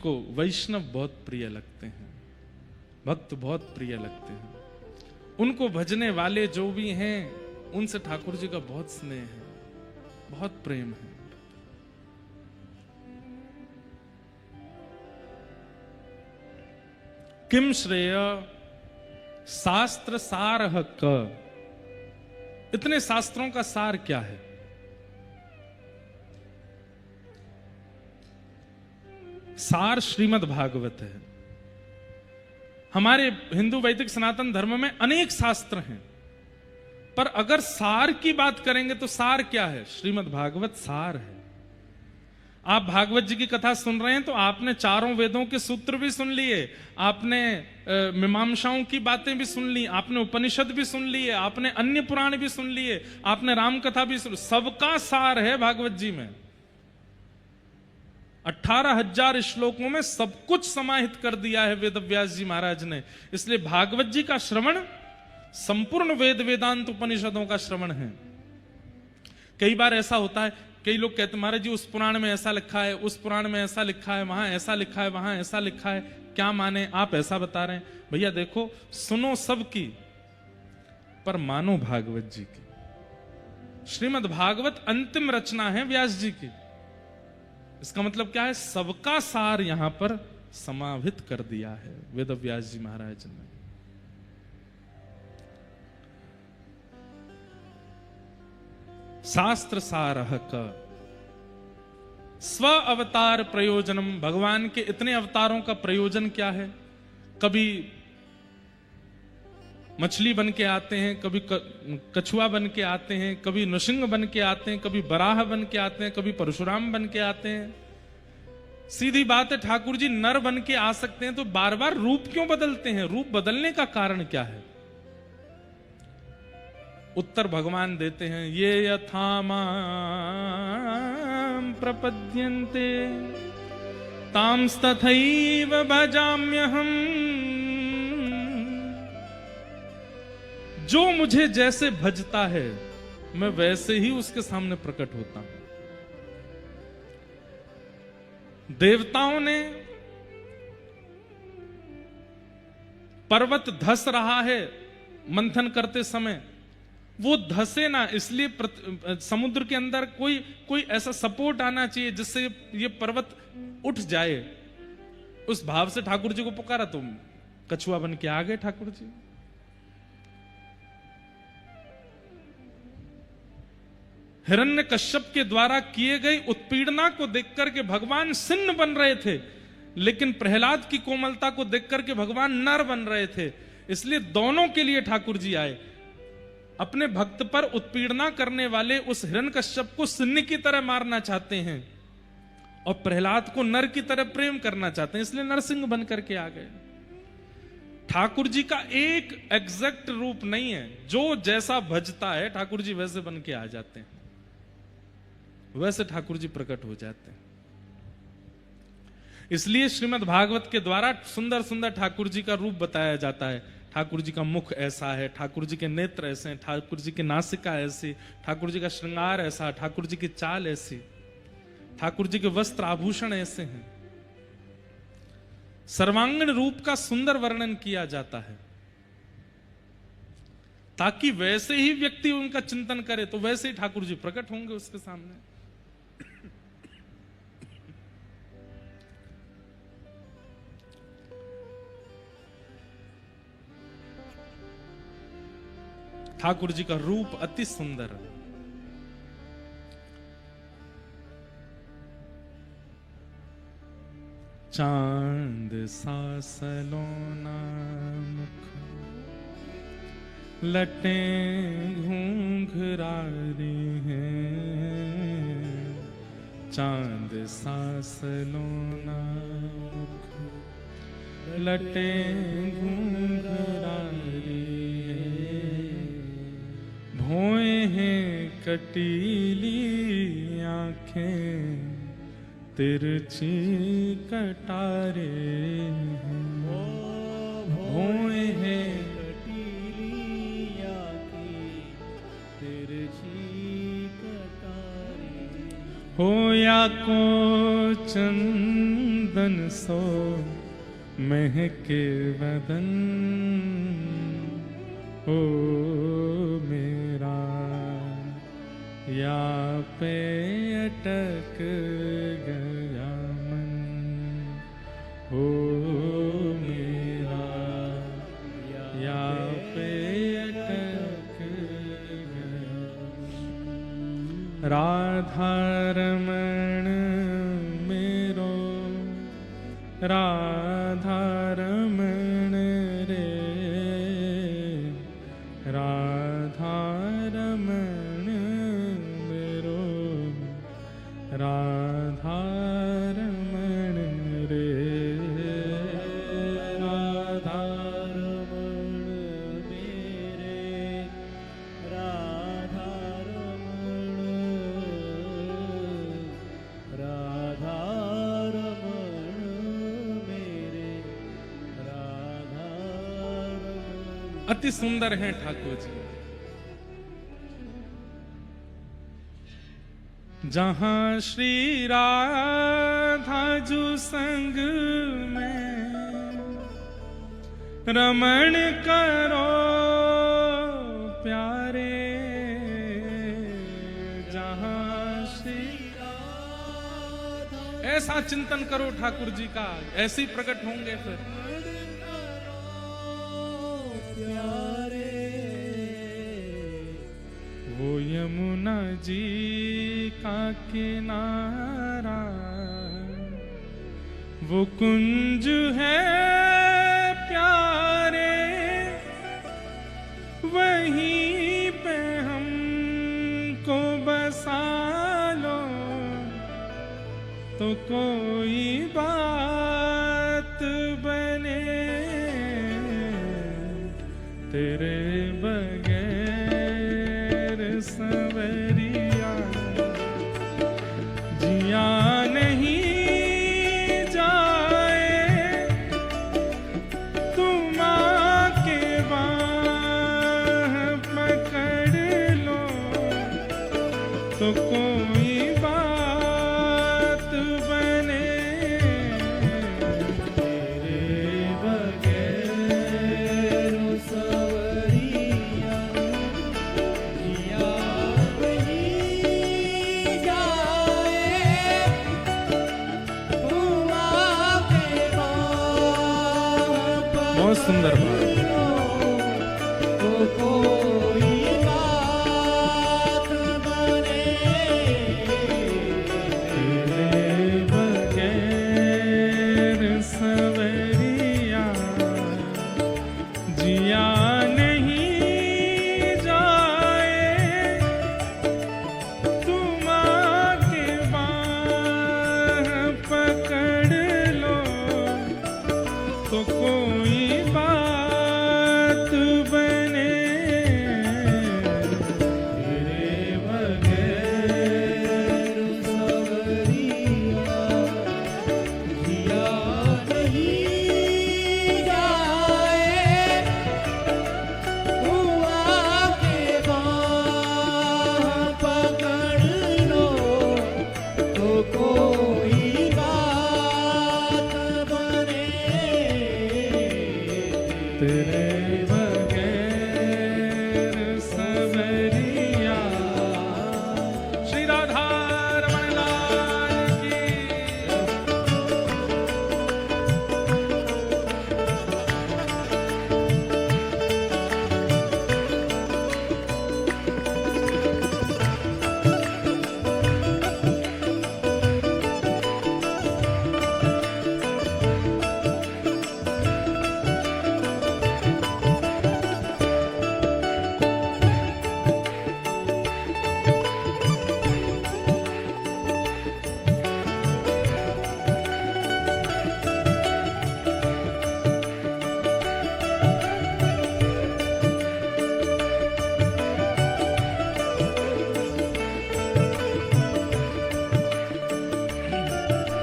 को वैष्णव बहुत प्रिय लगते हैं, भक्त बहुत प्रिय लगते हैं। उनको भजने वाले जो भी हैं उनसे ठाकुर जी का बहुत स्नेह है, बहुत प्रेम है। किम श्रेय शास्त्र सारः क, इतने शास्त्रों का सार क्या है? सार श्रीमद् भागवत है। हमारे हिंदू वैदिक सनातन धर्म में अनेक शास्त्र हैं, पर अगर सार की बात करेंगे तो सार क्या है? श्रीमद् भागवत सार है। आप भागवत जी की कथा सुन रहे हैं तो आपने चारों वेदों के सूत्र भी सुन लिए, आपने मीमांसाओं की बातें भी सुन ली, आपने उपनिषद भी सुन लिए, आपने अन्य पुराण भी सुन लिए, आपने राम कथा भी सुन, सबका सार है भागवत जी में। 18,000 श्लोकों में सब कुछ समाहित कर दिया है वेद व्यास जी महाराज ने। इसलिए भागवत जी का श्रवण संपूर्ण वेद वेदांत उपनिषदों का श्रवण है। कई बार ऐसा होता है, कई लोग कहते महाराज जी उस पुराण में ऐसा लिखा है, उस पुराण में ऐसा लिखा है, वहां ऐसा लिखा है, वहां ऐसा लिखा है, क्या माने? आप ऐसा बता रहे हैं। भैया देखो, सुनो सबकी पर मानो भागवत जी की। श्रीमद् भागवत अंतिम रचना है व्यास जी की। इसका मतलब क्या है? सबका सार यहां पर समाहित कर दिया है वेद व्यास जी महाराज ने। शास्त्र सारः क, स्व अवतार प्रयोजनम, भगवान के इतने अवतारों का प्रयोजन क्या है? कभी मछली बन के आते हैं, कभी कछुआ बन के आते हैं, कभी नृसिंह बन के आते हैं, कभी बराह बन के आते हैं, कभी परशुराम बन के आते हैं। सीधी बात है, ठाकुर जी नर बन के आ सकते हैं तो बार बार रूप क्यों बदलते हैं? रूप बदलने का कारण क्या है? उत्तर भगवान देते हैं, ये यथा मां प्रपद्यन्ते तांस्तथैव भजाम्यहम्। जो मुझे जैसे भजता है मैं वैसे ही उसके सामने प्रकट होता हूं। देवताओं ने पर्वत धस रहा है मंथन करते समय, वो धसे ना, इसलिए समुद्र के अंदर कोई ऐसा सपोर्ट आना चाहिए जिससे ये पर्वत उठ जाए। उस भाव से ठाकुर जी को पुकारा तो कछुआ बन के आ गए ठाकुर जी। हिरण्यकश्यप के द्वारा किए गए उत्पीड़ना को देखकर के भगवान सिन्न बन रहे थे, लेकिन प्रहलाद की कोमलता को देखकर के भगवान नर बन रहे थे। इसलिए दोनों के लिए ठाकुर जी आए। अपने भक्त पर उत्पीड़ना करने वाले उस हिरण्यकश्यप को सिन्न की तरह मारना चाहते हैं और प्रहलाद को नर की तरह प्रेम करना चाहते हैं, इसलिए नरसिंह बन करके आ गए। ठाकुर जी का एक एग्जैक्ट रूप नहीं है, जो जैसा भजता है ठाकुर जी वैसे बन के आ जाते हैं, वैसे ठाकुर जी प्रकट हो जाते हैं। इसलिए श्रीमद् भागवत के द्वारा सुंदर सुंदर ठाकुर जी का रूप बताया जाता है। ठाकुर जी का मुख ऐसा है, ठाकुर जी के नेत्र ऐसे हैं, ठाकुर जी की नासिका ऐसी, ठाकुर जी का श्रृंगार ऐसा, ठाकुर जी की चाल ऐसी, ठाकुर जी के वस्त्र आभूषण ऐसे हैं। सर्वांगीण रूप का सुंदर वर्णन किया जाता है ताकि वैसे ही व्यक्ति उनका चिंतन करे तो वैसे ही ठाकुर जी प्रकट होंगे उसके सामने। ठाकुर जी का रूप अति सुंदर है। चांद सा सलोना मुख, लटें घूंघरारी हैं। चांद सा सलोना मुख, लटें घूंघरारी हैं। भोए हैं कटीली आंखें, तिरछी कटारे हैं। भोए हैं कटीली आंखें, तिरछी कटारे। हो या को चंद्रमा बदन सो महके बदन ओ मेरा या पे अटक गया मन ओ मेरा या पे अटक गया। राधा रमण मेरो राधा रमण रे राधा रमण मेरो राधा रमण रे राधा रमण मेरे राधा रमण राधा रमण मेरे राधा रमण। अति सुंदर हैं ठाकुर जी। जहाँ श्री राधा जू संग में रमण करो प्यारे जहाँ श्री राधा। ऐसा चिंतन करो ठाकुर जी का, ऐसे ही प्रकट होंगे फिर। वो यमुना जी का किनारा वो कुंज है प्यारे वहीं पे हमको बसा लो तो कोई बात बने तेरे बगैर सवरिया जिया नहीं जाए तुम आके बाह पकड़ लो तो कोई बात बने तेरे बगैर सवरिया बहुत सुंदर बात। कोई बात बने तेरे बगैर सवरिया जिया नहीं जाए तुम आके बाह पकड़ लो तो कोई बात बने तेरे बगैर सवरिया जिया नहीं जाए तुम आके बाह पकड़ लो तो कोई बात बने तेरे बगैर सवरिया। श्री राधा रमण लाल की।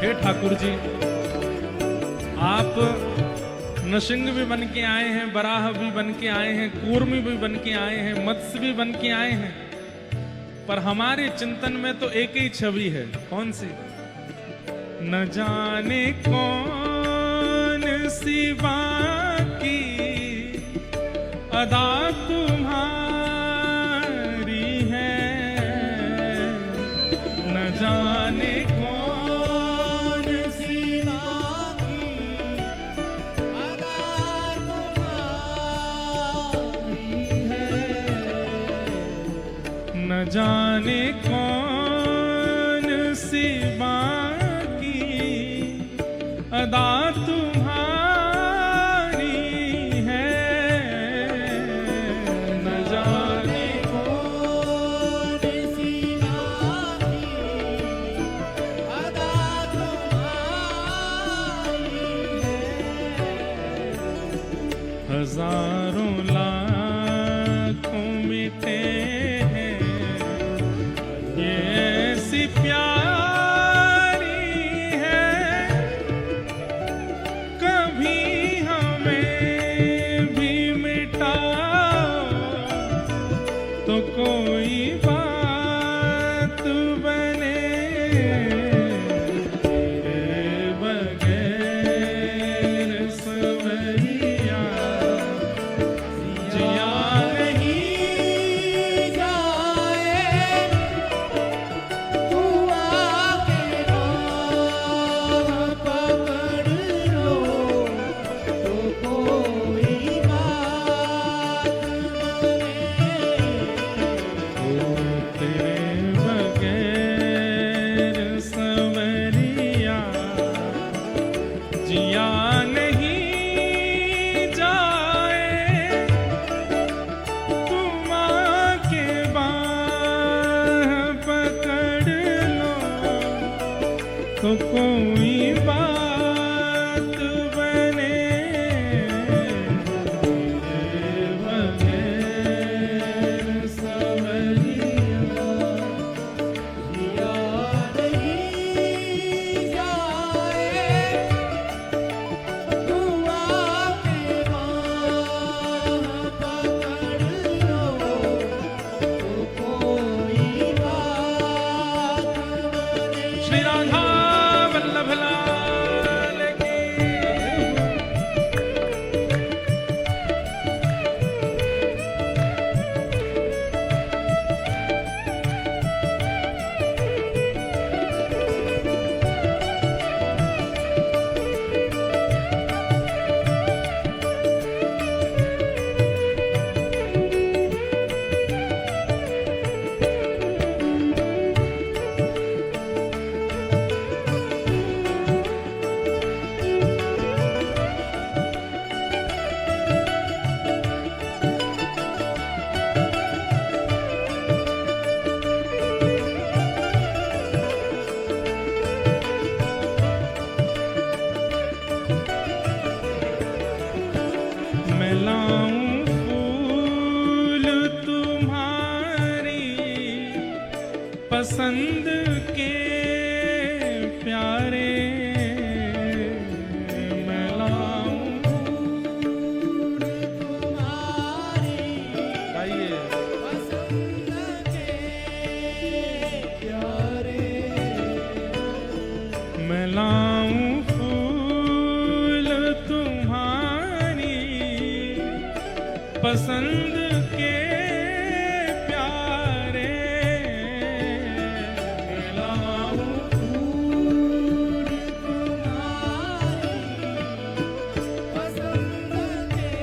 हे ठाकुर जी, आप नृसिंह भी बन के आए हैं, बराह भी बन के आए हैं, कूर्मी भी बन के आए हैं, मत्स्य भी बन के आए हैं, पर हमारे चिंतन में तो एक ही छवि है। कौन सी? न जाने कौन सी बाकी अदा तुम्हारी है, न जाने कौन सी बाकी अदा तुम्हारी है, न जाने कौन सी बाकी अदा तुम्हारी है, न जाने कौन सी बाकी अदा तुम्हारी है। हजारों लाखों मिटे हैं ये ऐसी प्यारी है, कभी हमें भी मिटाओ तो कोई बात बने, तेरे बगैर सवैया जिया नहीं जाए, तू आके राह पकड़ लो तो कोई बात बने, तेरे बगैर सवरिया जिया नहीं जाए, तुम आके बाह पकड़ लो तो कोई बात बने, तेरे बगैर सवरिया जिया नहीं जाए, तुम आके बाह पकड़ लो तो कोई बात बने। श्री राधा वल्लभ लाल की। मैं लाऊं फूल तुम्हारी पसंद के प्यारे, मैं लाऊं फूल तुम्हारी पसंद के प्यारे, मैं लाऊं फूल तुम्हारी पसंद के प्यारे, मैं लाऊं फूल तुम्हारी पसंद के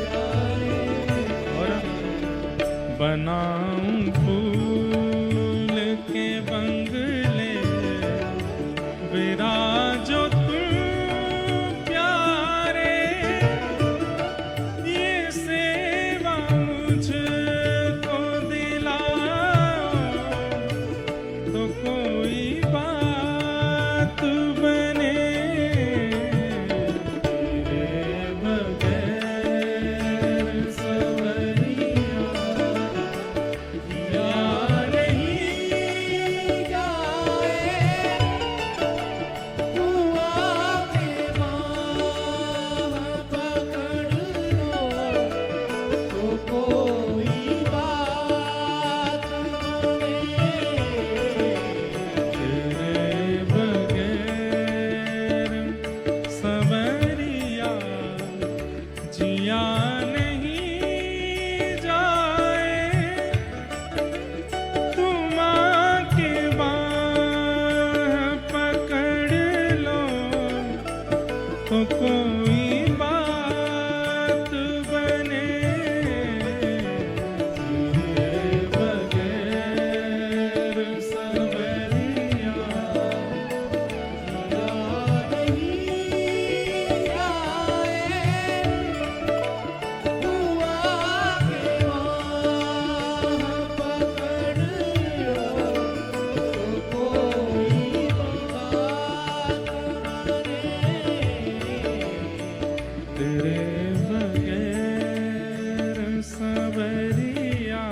प्यारे, और बनाऊं फूल के बंगले विराजो तुम प्यारे, ये सेवा मुझको दिलाओ तो कोई बात बने, तेरे बगैर सवरिया कोई बात बने तेरे बगैर सवरिया तेरे बगैर सवरिया।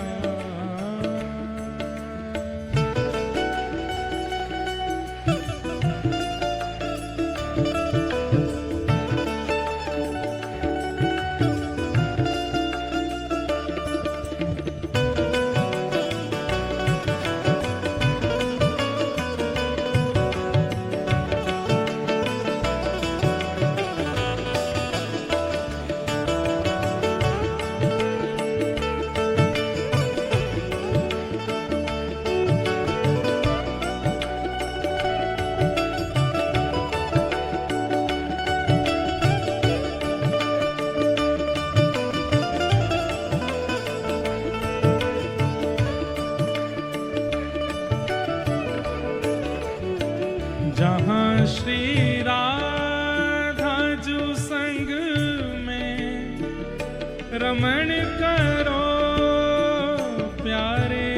जहाँ श्री राधा जो संग में रमण करो प्यारे,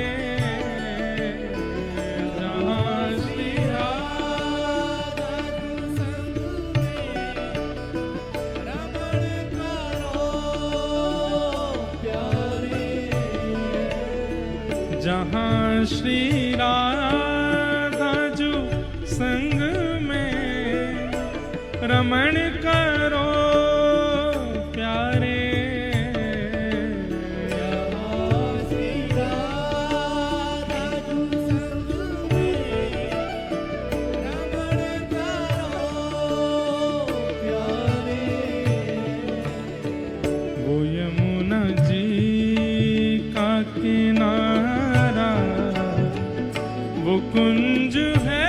जहाँ श्री राधा जो संग में रमण करो प्यारे, जहाँ श्री राधा जो संग में रमण करो प्यारे, श्री राधा जो संग में रमण करो प्यारे। वो यमुना जी का किनारा वो कुंज है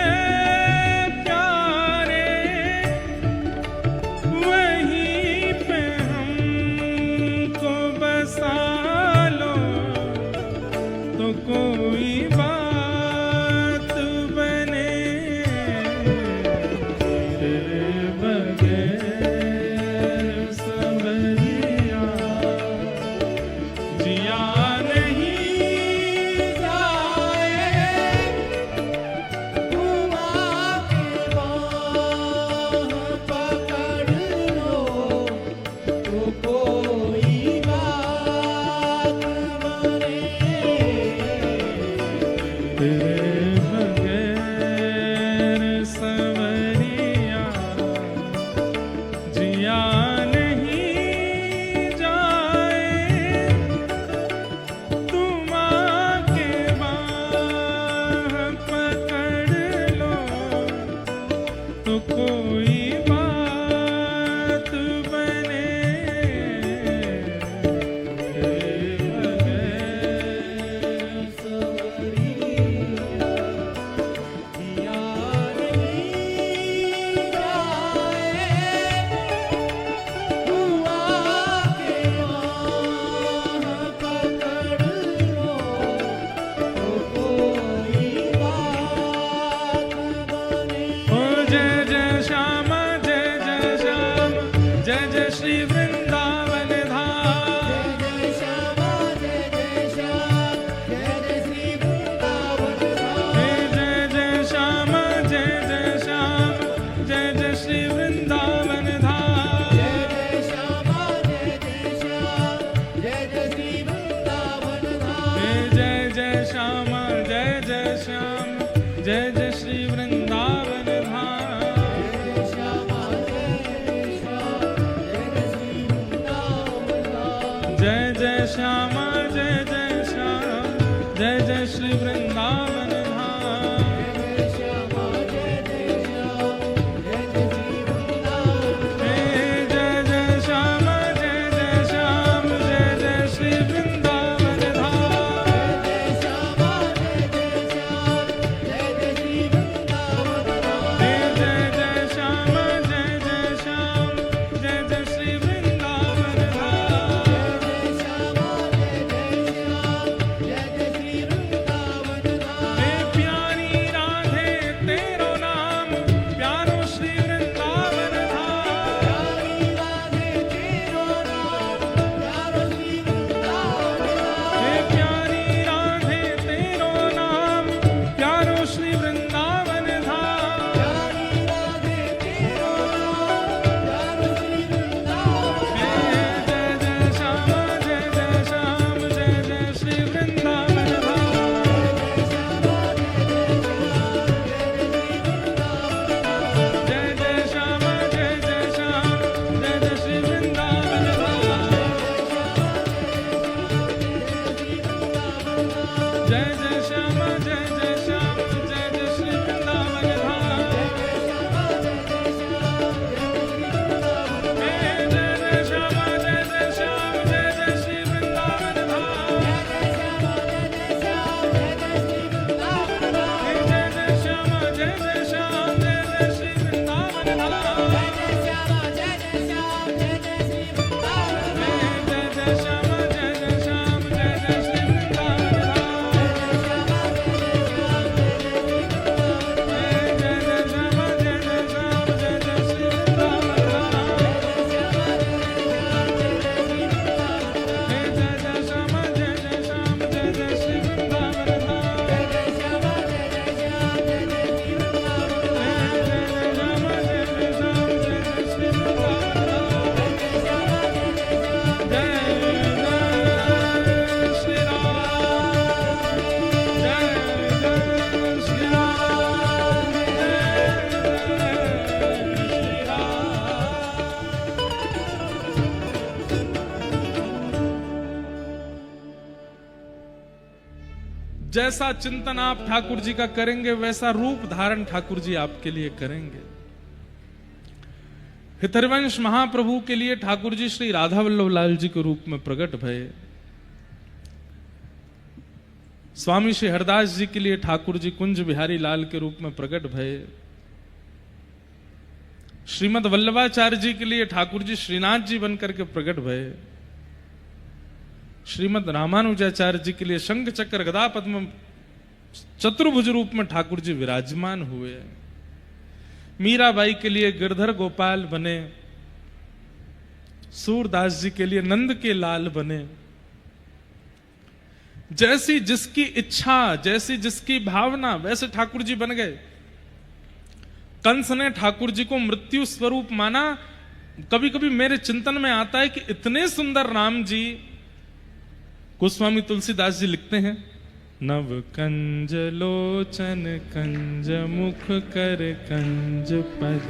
कोई बात बने तेरे बगैर सवरिया जिया नहीं जाए, तुम आके बाँह पकड़ लो तो कोई बात बने तेरे बगैर सवरिया जिया नहीं जाए, तुम आके बाँह पकड़ लो तो कोई बात बने श्री वृंदावन धाम, जय जय श्यामा जय जय श्याम, जय जय श्री वृंदावन धाम, जय जय श्यामा जय जय श्याम, जय जय श्री वृंदावन धाम, जय जय श्यामा जय जय श्याम, जय जय श्री वृंदावन धाम, जय जय श्यामा जय जय श्याम, जय जय श्री वृंदावन धाम। जय जय श्यामा जय जय श्याम, जय जय श्री वृंदावन धाम, जय श्यामा जय जय श्याम, जय जय श्री वृंदावन धाम, जय जय श्यामा जय जय श्याम, जय जय श्री वृंदावन धाम, जय श्यामा जय जय श्याम, जय जय श्री वृंदावन धाम, जय जय श्यामा जय जय श्याम, जैसा चिंतन आप ठाकुर जी का करेंगे वैसा रूप धारण ठाकुर जी आपके लिए करेंगे। हितरवंश महाप्रभु के लिए ठाकुर जी श्री राधा वल्लभ लाल जी के रूप में प्रकट भये। स्वामी श्री हरदास जी के लिए ठाकुर जी कुंज बिहारी लाल के रूप में प्रकट भये। श्रीमद वल्लभाचार्य जी के लिए ठाकुर जी श्रीनाथ जी बनकर के प्रकट भये। श्रीमद रामानुजाचार्य जी के लिए शंख चक्र गदा पद्म चतुर्भुज रूप में ठाकुर जी विराजमान हुए। मीराबाई के लिए गिरधर गोपाल बने। सूरदास जी के लिए नंद के लाल बने। जैसी जिसकी इच्छा, जैसी जिसकी भावना, वैसे ठाकुर जी बन गए। कंस ने ठाकुर जी को मृत्यु स्वरूप माना। कभी कभी मेरे चिंतन में आता है कि इतने सुंदर राम जी, गोस्वामी तुलसीदास जी लिखते हैं, नव कंज लोचन कंज मुख कर कंज पद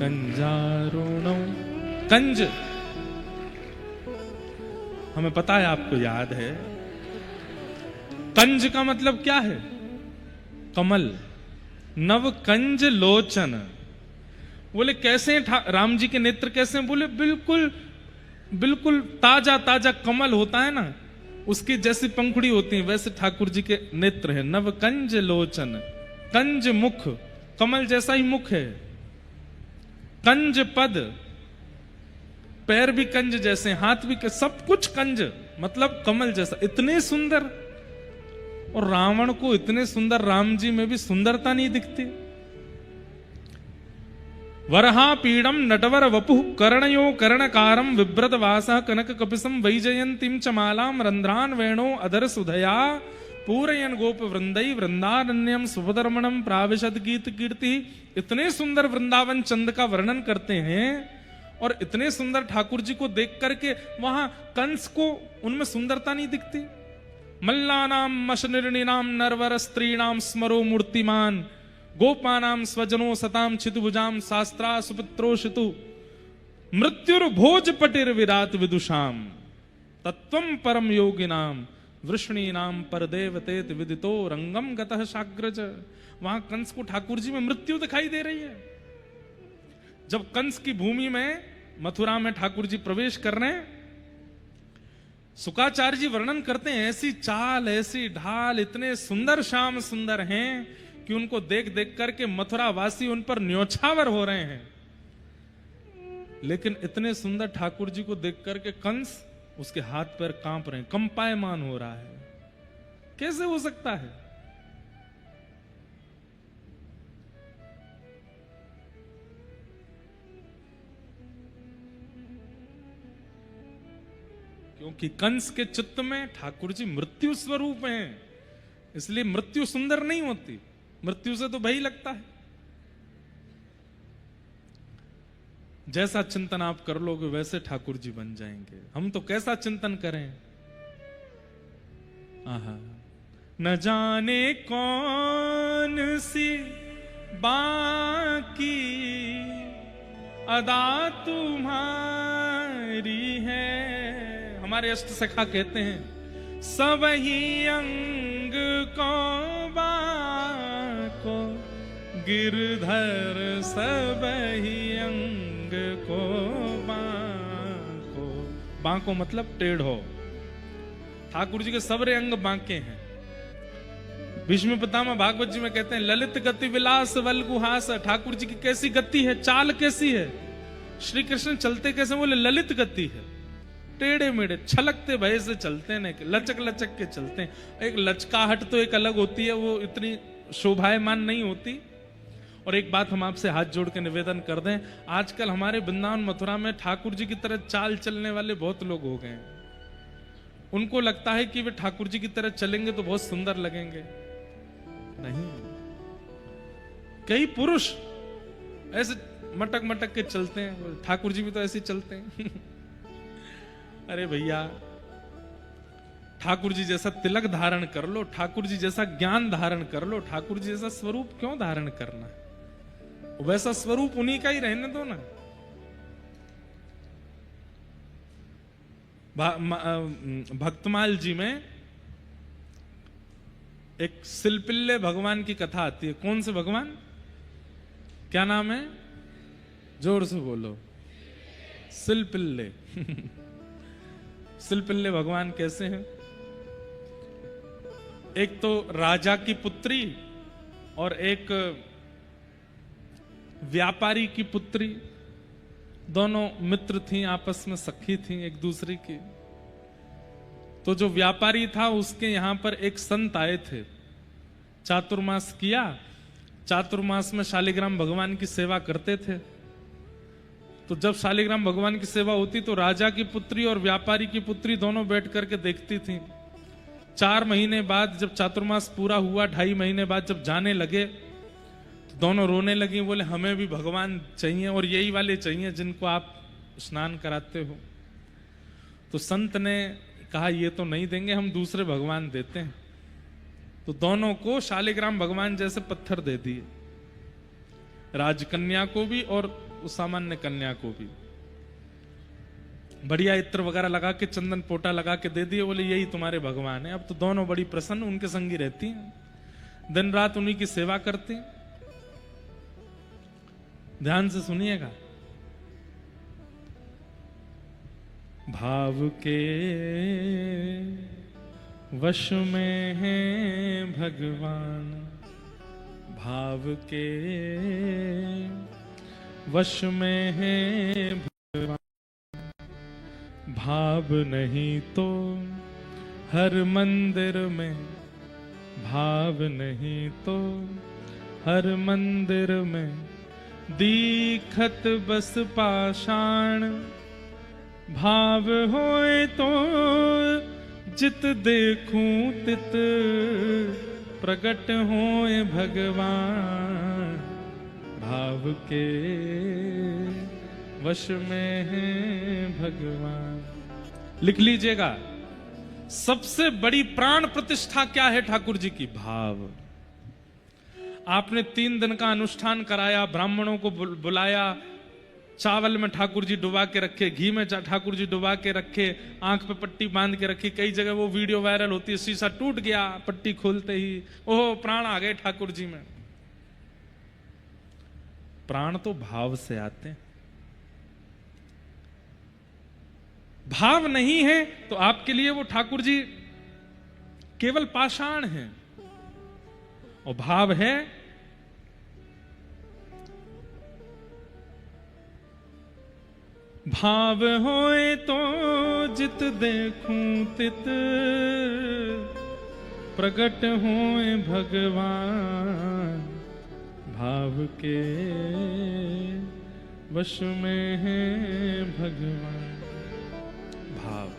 कंजारुणो। कंज हमें पता है, आपको याद है। कंज का मतलब क्या है? कमल। नव कंज लोचन, बोले कैसे राम जी के नेत्र कैसे? बोले बिल्कुल बिल्कुल ताजा ताजा कमल होता है ना, उसकी जैसी पंखुड़ी होती है वैसे ठाकुर जी के नेत्र है। नव कंज लोचन, कंज मुख, कमल जैसा ही मुख है। कंज पद, पैर भी कंज जैसे, हाथ भी सब कुछ कंज, मतलब कमल जैसा, इतने सुंदर। और रावण को इतने सुंदर राम जी में भी सुंदरता नहीं दिखती। वरहा पीड़म नटवर वपुः कर्णयो कर्णकारम विभ्रत वासः कनक कपिसम वैजयंतीम च मालाम रंध्रान वेणो अधर सुधया पूरयन गोप वृंदई वृंदारण्यम सुभधर्मणम प्राविशद गीत कीर्ति। इतने सुंदर वृंदावन चंद का वर्णन करते हैं और इतने सुंदर ठाकुर जी को देख करके वहां कंस को उनमें सुंदरता नहीं दिखती। मल्लानाम मशनिर्णिनाम नरवर स्त्रीणाम स्मरो मूर्तिमान गोपानाम स्वजनो सताम छितुभुजाम शास्त्रा सुपुत्रोषितु मृत्युर्भोज पटिर विराट विदुषाम तत्वम परम योगिनाम वृष्णीनाम परदेवतेत विदितो रंगम गतः शाग्रज। वहां कंस को ठाकुर जी में मृत्यु दिखाई दे रही है। जब कंस की भूमि में मथुरा में ठाकुर जी प्रवेश कर रहे हैं, शुकाचार्य जी वर्णन करते हैं, ऐसी चाल ऐसी ढाल, इतने सुंदर श्याम सुंदर हैं कि उनको देख देख करके मथुरा वासी उन पर न्योछावर हो रहे हैं। लेकिन इतने सुंदर ठाकुर जी को देख करके कंस उसके हाथ पैर कांप रहे हैं, कंपायमान हो रहा है। कैसे हो सकता है? क्योंकि कंस के चित्त में ठाकुर जी मृत्यु स्वरूप हैं, इसलिए मृत्यु सुंदर नहीं होती। मृत्यु से तो भय लगता है। जैसा चिंतन आप कर लोगे वैसे ठाकुर जी बन जाएंगे। हम तो कैसा चिंतन करें? आहा, न जाने कौन सी बाकी अदा तुम्हारी है। हमारे अष्ट सखा कहते हैं, सब ही अंग को बाको गिरधर, सब ही अंग को बाको। बाको मतलब टेढ़ो। ठाकुर जी के सबरे अंग बांके हैं। भीष्म पितामह भागवत जी में कहते हैं, ललित गति विलास वल्गुहास। ठाकुर जी की कैसी गति है, चाल कैसी है। श्री कृष्ण चलते कैसे? बोले ललित गति है, टेढ़े मेढ़े छलकते भय से चलते हैं, लचक लचक के चलते हैं। एक लचकाहट तो एक अलग होती है, वो इतनी शोभायमान नहीं होती। और एक बात हम आपसे हाथ जोड़ के निवेदन कर दें, आजकल हमारे वृंदावन मथुरा में ठाकुर जी की तरह चाल चलने वाले बहुत लोग हो गए हैं। उनको लगता है कि वे ठाकुर जी की तरह चलेंगे तो बहुत सुंदर लगेंगे। नहीं, कई पुरुष ऐसे मटक मटक के चलते हैं, ठाकुर जी भी तो ऐसे चलते हैं। अरे भैया, ठाकुर जी जैसा तिलक धारण कर लो, ठाकुर जी जैसा ज्ञान धारण कर लो, ठाकुर जी जैसा स्वरूप क्यों धारण करना है? वैसा स्वरूप उन्हीं का ही रहने दो ना। भक्तमाल जी में एक सिलपिल्ले भगवान की कथा आती है। कौन से भगवान, क्या नाम है, जोर से बोलो, सिलपिल्ले। सिलपिल्ले भगवान कैसे हैं? एक तो राजा की पुत्री और एक व्यापारी की पुत्री, दोनों मित्र थीं, आपस में सखी थीं एक दूसरे की। तो जो व्यापारी था उसके यहां पर एक संत आए थे, चातुर्मास किया, चातुर्मास में शालिग्राम भगवान की सेवा करते थे। तो जब शालिग्राम भगवान की सेवा होती तो राजा की पुत्री और व्यापारी की पुत्री दोनों बैठ करके देखती थीं। 4 महीने बाद जब चातुर्मास पूरा हुआ, 2.5 महीने बाद जब जाने लगे तो दोनों रोने लगी, बोले हमें भी भगवान चाहिए और यही वाले चाहिए जिनको आप स्नान कराते हो। तो संत ने कहा ये तो नहीं देंगे, हम दूसरे भगवान देते हैं। तो दोनों को शालिग्राम भगवान जैसे पत्थर दे दिए, राजकन्या को भी और उस सामान्य कन्या को भी। बढ़िया इत्र वगैरह लगा के, चंदन पोटा लगा के दे दिए, बोले यही तुम्हारे भगवान है। अब तो दोनों बड़ी प्रसन्न उनके संगी रहती हैं, दिन रात उन्हीं की सेवा करती। ध्यान से सुनिएगा। भाव के वश में है भगवान, भाव के वश में है भगवान, भाव नहीं तो हर मंदिर में, भाव नहीं तो हर मंदिर में, दीखत बस पाषाण, भाव होए तो जित देखूं तित प्रकट होए भगवान, भाव के वश में है भगवान। लिख लीजिएगा, सबसे बड़ी प्राण प्रतिष्ठा क्या है ठाकुर जी की? भाव। आपने 3 दिन का अनुष्ठान कराया, ब्राह्मणों को बुलाया, चावल में ठाकुर जी डुबा के रखे, घी में ठाकुर जी डुबा के रखे, आंख पे पट्टी बांध के रखी। कई जगह वो वीडियो वायरल होती है, शीशा टूट गया पट्टी खोलते ही, ओह प्राण आ गए ठाकुर जी में। प्राण तो भाव से आते हैं। भाव नहीं है तो आपके लिए वो ठाकुर जी केवल पाषाण हैं, और भाव है भाव होए तो जित देखूं तित प्रकट होए भगवान, भाव के वश में है भगवान। भाव।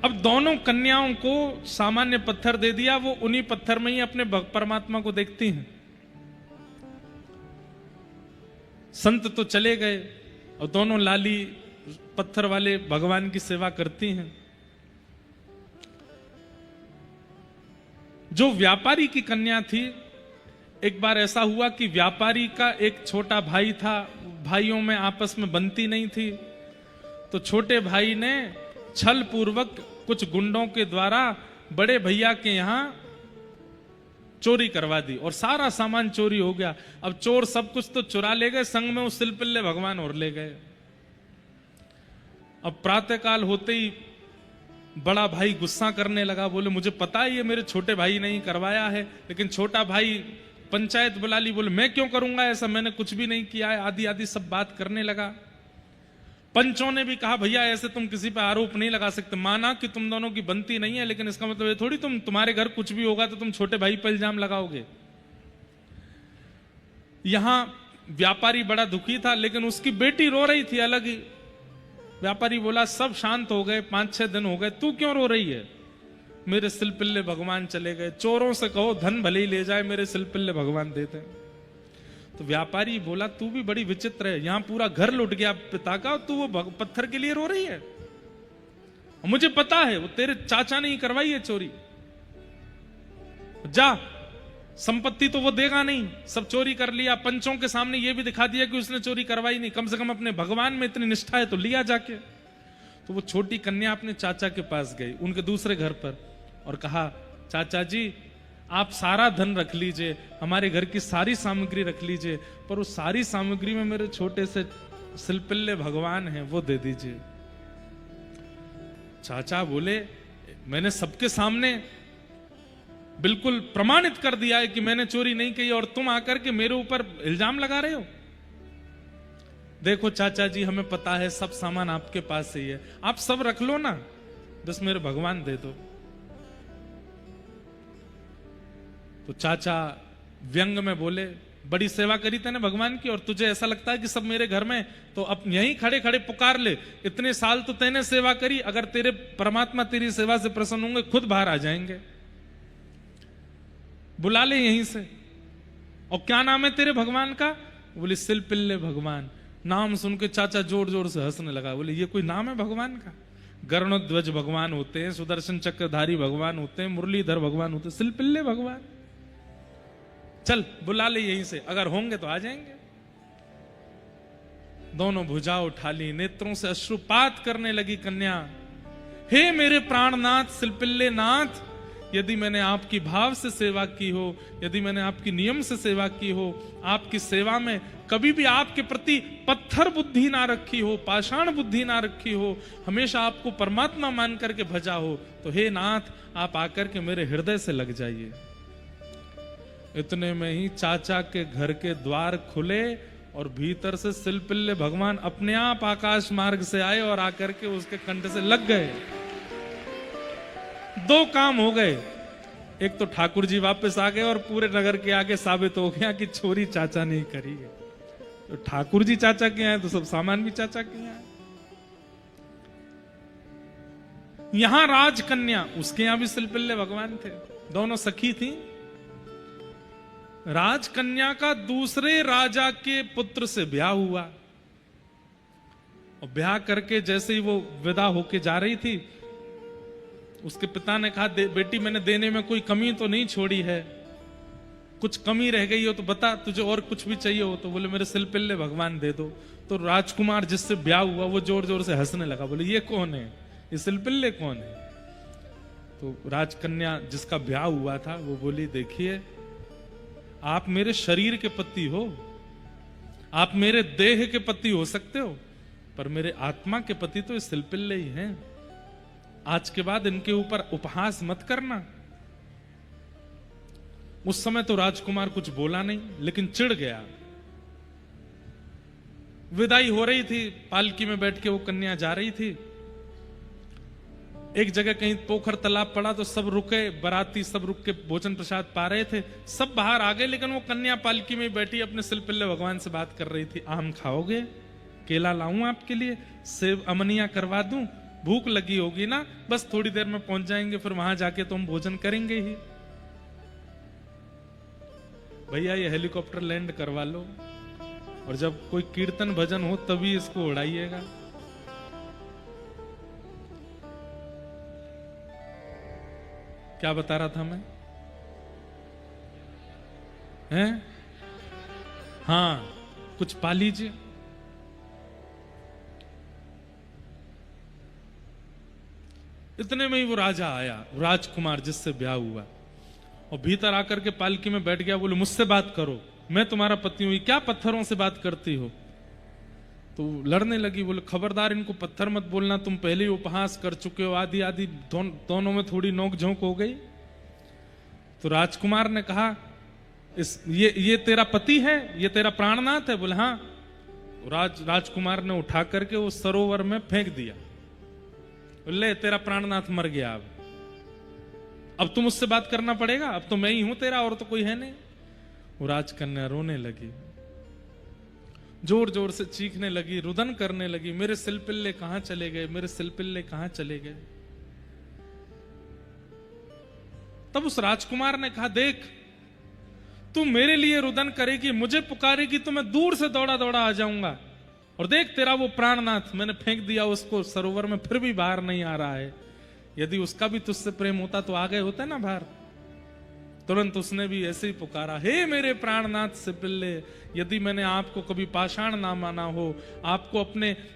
अब दोनों कन्याओं को सामान्य पत्थर दे दिया, वो उन्हीं पत्थर में ही अपने परमात्मा को देखती हैं। संत तो चले गए और दोनों लाली पत्थर वाले भगवान की सेवा करती हैं। जो व्यापारी की कन्या थी, एक बार ऐसा हुआ कि व्यापारी का एक छोटा भाई था, भाइयों में आपस में बनती नहीं थी, तो छोटे भाई ने छल पूर्वक कुछ गुंडों के द्वारा बड़े भैया के यहां चोरी करवा दी और सारा सामान चोरी हो गया। अब चोर सब कुछ तो चुरा ले गए, संग में उस सिलपिल्ले भगवान और ले गए। अब प्रातःकाल होते ही बड़ा भाई गुस्सा करने लगा, बोले मुझे पता है ये मेरे छोटे भाई ने ही करवाया है, लेकिन छोटा भाई पंचायत बुला ली, बोले मैं क्यों करूंगा ऐसा, मैंने कुछ भी नहीं किया है, आदि आदि सब बात करने लगा। पंचों ने भी कहा भैया ऐसे तुम किसी पे आरोप नहीं लगा सकते, माना कि तुम दोनों की बनती नहीं है, लेकिन इसका मतलब ये थोड़ी तुम्हारे घर कुछ भी होगा तो तुम छोटे भाई पर इल्जाम लगाओगे। यहां व्यापारी बड़ा दुखी था, लेकिन उसकी बेटी रो रही थी अलग ही। व्यापारी बोला सब शांत हो गए, 5-6 दिन हो गए, तू क्यों रो रही है? मेरे सिलपिल्ले भगवान चले गए, चोरों से कहो धन भले ही ले जाए, मेरे सिलपिल्ले भगवान देते। तो व्यापारी बोला तू भी बड़ी विचित्र है, यहां पूरा घर लुट गया पिता का, तू वो पत्थर के लिए रो रही है? मुझे पता है वो तेरे चाचा ने ही करवाई है चोरी, जा संपत्ति तो वो देगा नहीं, सब चोरी कर लिया, पंचों के सामने ये भी दिखा दिया कि उसने चोरी करवाई नहीं, कम से कम अपने भगवान में इतनी निष्ठा है तो लिया जाके। तो वो छोटी कन्या अपने चाचा के पास गई, उनके दूसरे घर पर, और कहा चाचा जी आप सारा धन रख लीजिए, हमारे घर की सारी सामग्री रख लीजिए, पर उस सारी सामग्री में मेरे छोटे से सिलपिल्ले भगवान हैं वो दे दीजिए। चाचा बोले मैंने सबके सामने बिल्कुल प्रमाणित कर दिया है कि मैंने चोरी नहीं की और तुम आकर के मेरे ऊपर इल्जाम लगा रहे हो। देखो चाचा जी हमें पता है सब सामान आपके पास ही है, आप सब रख लो ना, बस मेरे भगवान दे दो। तो चाचा व्यंग में बोले बड़ी सेवा करी तूने भगवान की और तुझे ऐसा लगता है कि सब मेरे घर में, तो अब यहीं खड़े खड़े पुकार ले, इतने साल तो तूने सेवा करी, अगर तेरे परमात्मा तेरी सेवा से प्रसन्न होंगे खुद बाहर आ जाएंगे, बुला ले यहीं से। और क्या नाम है तेरे भगवान का? बोले सिलपिल्ले भगवान। नाम सुन के चाचा जोर जोर से हंसने लगा, बोले ये कोई नाम है भगवान का? गरुड़ध्वज भगवान होते हैं, सुदर्शन चक्रधारी भगवान होते हैं, मुरलीधर भगवान होते हैं, सिलपिल्ले भगवान। चल बुला ले यहीं से, अगर होंगे तो आ जाएंगे। दोनों भुजा उठा ली, नेत्रों से अश्रुपात करने लगी कन्या। हे मेरे प्राणनाथ सिलपिल्ले नाथ, यदि मैंने आपकी भाव से सेवा की हो, यदि मैंने आपकी नियम से सेवा की हो, आपकी सेवा में कभी भी आपके प्रति पत्थर बुद्धि ना रखी हो, पाषाण बुद्धि ना रखी हो, हमेशा आपको परमात्मा मान करके भजा हो, तो हे नाथ आप आकर के मेरे हृदय से लग जाइए। इतने में ही चाचा के घर के द्वार खुले और भीतर से सिलपिल्ले भगवान अपने आप आकाश मार्ग से आए और आकर के उसके कंठ से लग गए। दो काम हो गए, एक तो ठाकुर जी वापस आ गए और पूरे नगर के आगे साबित हो गया कि चोरी चाचा नहीं करी है। तो ठाकुर जी चाचा के आए तो सब सामान भी चाचा के आए। यहां राजकन्या, उसके यहां भी सिलपिल्ले भगवान थे, दोनों सखी थी। राजकन्या का दूसरे राजा के पुत्र से ब्याह हुआ और ब्याह करके जैसे ही वो विदा होके जा रही थी, उसके पिता ने कहा बेटी मैंने देने में कोई कमी तो नहीं छोड़ी है, कुछ कमी रह गई हो तो बता, तुझे और कुछ भी चाहिए हो तो। बोले मेरे सिलपिल्ले भगवान दे दो। तो राजकुमार जिससे ब्याह हुआ वो जोर जोर से हंसने लगा, बोले ये कौन है, ये सिलपिल्ले कौन है? तो राजकन्या जिसका ब्याह हुआ था वो बोली देखिए आप मेरे शरीर के पति हो, आप मेरे देह के पति हो सकते हो, पर मेरे आत्मा के पति तो इस सिलपिल्ले ही हैं। आज के बाद इनके ऊपर उपहास मत करना। उस समय तो राजकुमार कुछ बोला नहीं, लेकिन चिढ़ गया। विदाई हो रही थी, पालकी में बैठ के वो कन्या जा रही थी। एक जगह कहीं पोखर तालाब पड़ा तो सब रुके, बाराती सब रुक के भोजन प्रसाद पा रहे थे, सब बाहर आ गए, लेकिन वो कन्या पालकी में बैठी अपने सिलपिल्ले भगवान से बात कर रही थी। आम खाओगे? केला लाऊं आपके लिए? सेब अमनिया करवा दूं? भूख लगी होगी ना, बस थोड़ी देर में पहुंच जाएंगे, फिर वहां जाके तो हम भोजन करेंगे ही। भैया ये हेलीकॉप्टर लैंड करवा लो और जब कोई कीर्तन भजन हो तभी इसको उड़ाइएगा। क्या बता रहा था मैं? हैं? हाँ, कुछ पा लीजिए। इतने में ही वो राजा आया, राजकुमार जिससे ब्याह हुआ, और भीतर आकर के पालकी में बैठ गया। बोले मुझसे बात करो, मैं तुम्हारा पति हूं, क्या पत्थरों से बात करती हो? तो लड़ने लगी। बोले खबरदार इनको पत्थर मत बोलना, तुम पहले ही उपहास कर चुके हो। आदि आदि दोनों में थोड़ी नोक झोंक हो गई। तो राजकुमार ने कहा ये तेरा पति है, ये तेरा प्राणनाथ है? बोले हाँ। राजकुमार ने उठा करके वो सरोवर में फेंक दिया। ले तेरा प्राणनाथ मर गया, अब तुम उससे बात करना पड़ेगा, अब तो मैं ही हूं तेरा, और तो कोई है नहीं। वो राजकन्या रोने लगी, जोर जोर से चीखने लगी, रुदन करने लगी, मेरे सिलपिल्ले कहां चले गए, मेरे सिलपिल्ले कहां चले गए। तब उस राजकुमार ने कहा देख तू मेरे लिए रुदन करेगी, मुझे पुकारेगी तो मैं दूर से दौड़ा दौड़ा आ जाऊंगा, और देख तेरा वो प्राणनाथ मैंने फेंक दिया उसको सरोवर में, फिर भी बाहर नहीं आ रहा है। यदि उसका भी तुझसे प्रेम होता तो आ गए होते ना बाहर। तुरंत उसने भी ऐसे ही पुकारा, हे मेरे प्राणनाथ सिलपिल्ले, यदि मैंने आपको कभी पाषाण ना माना हो, आपको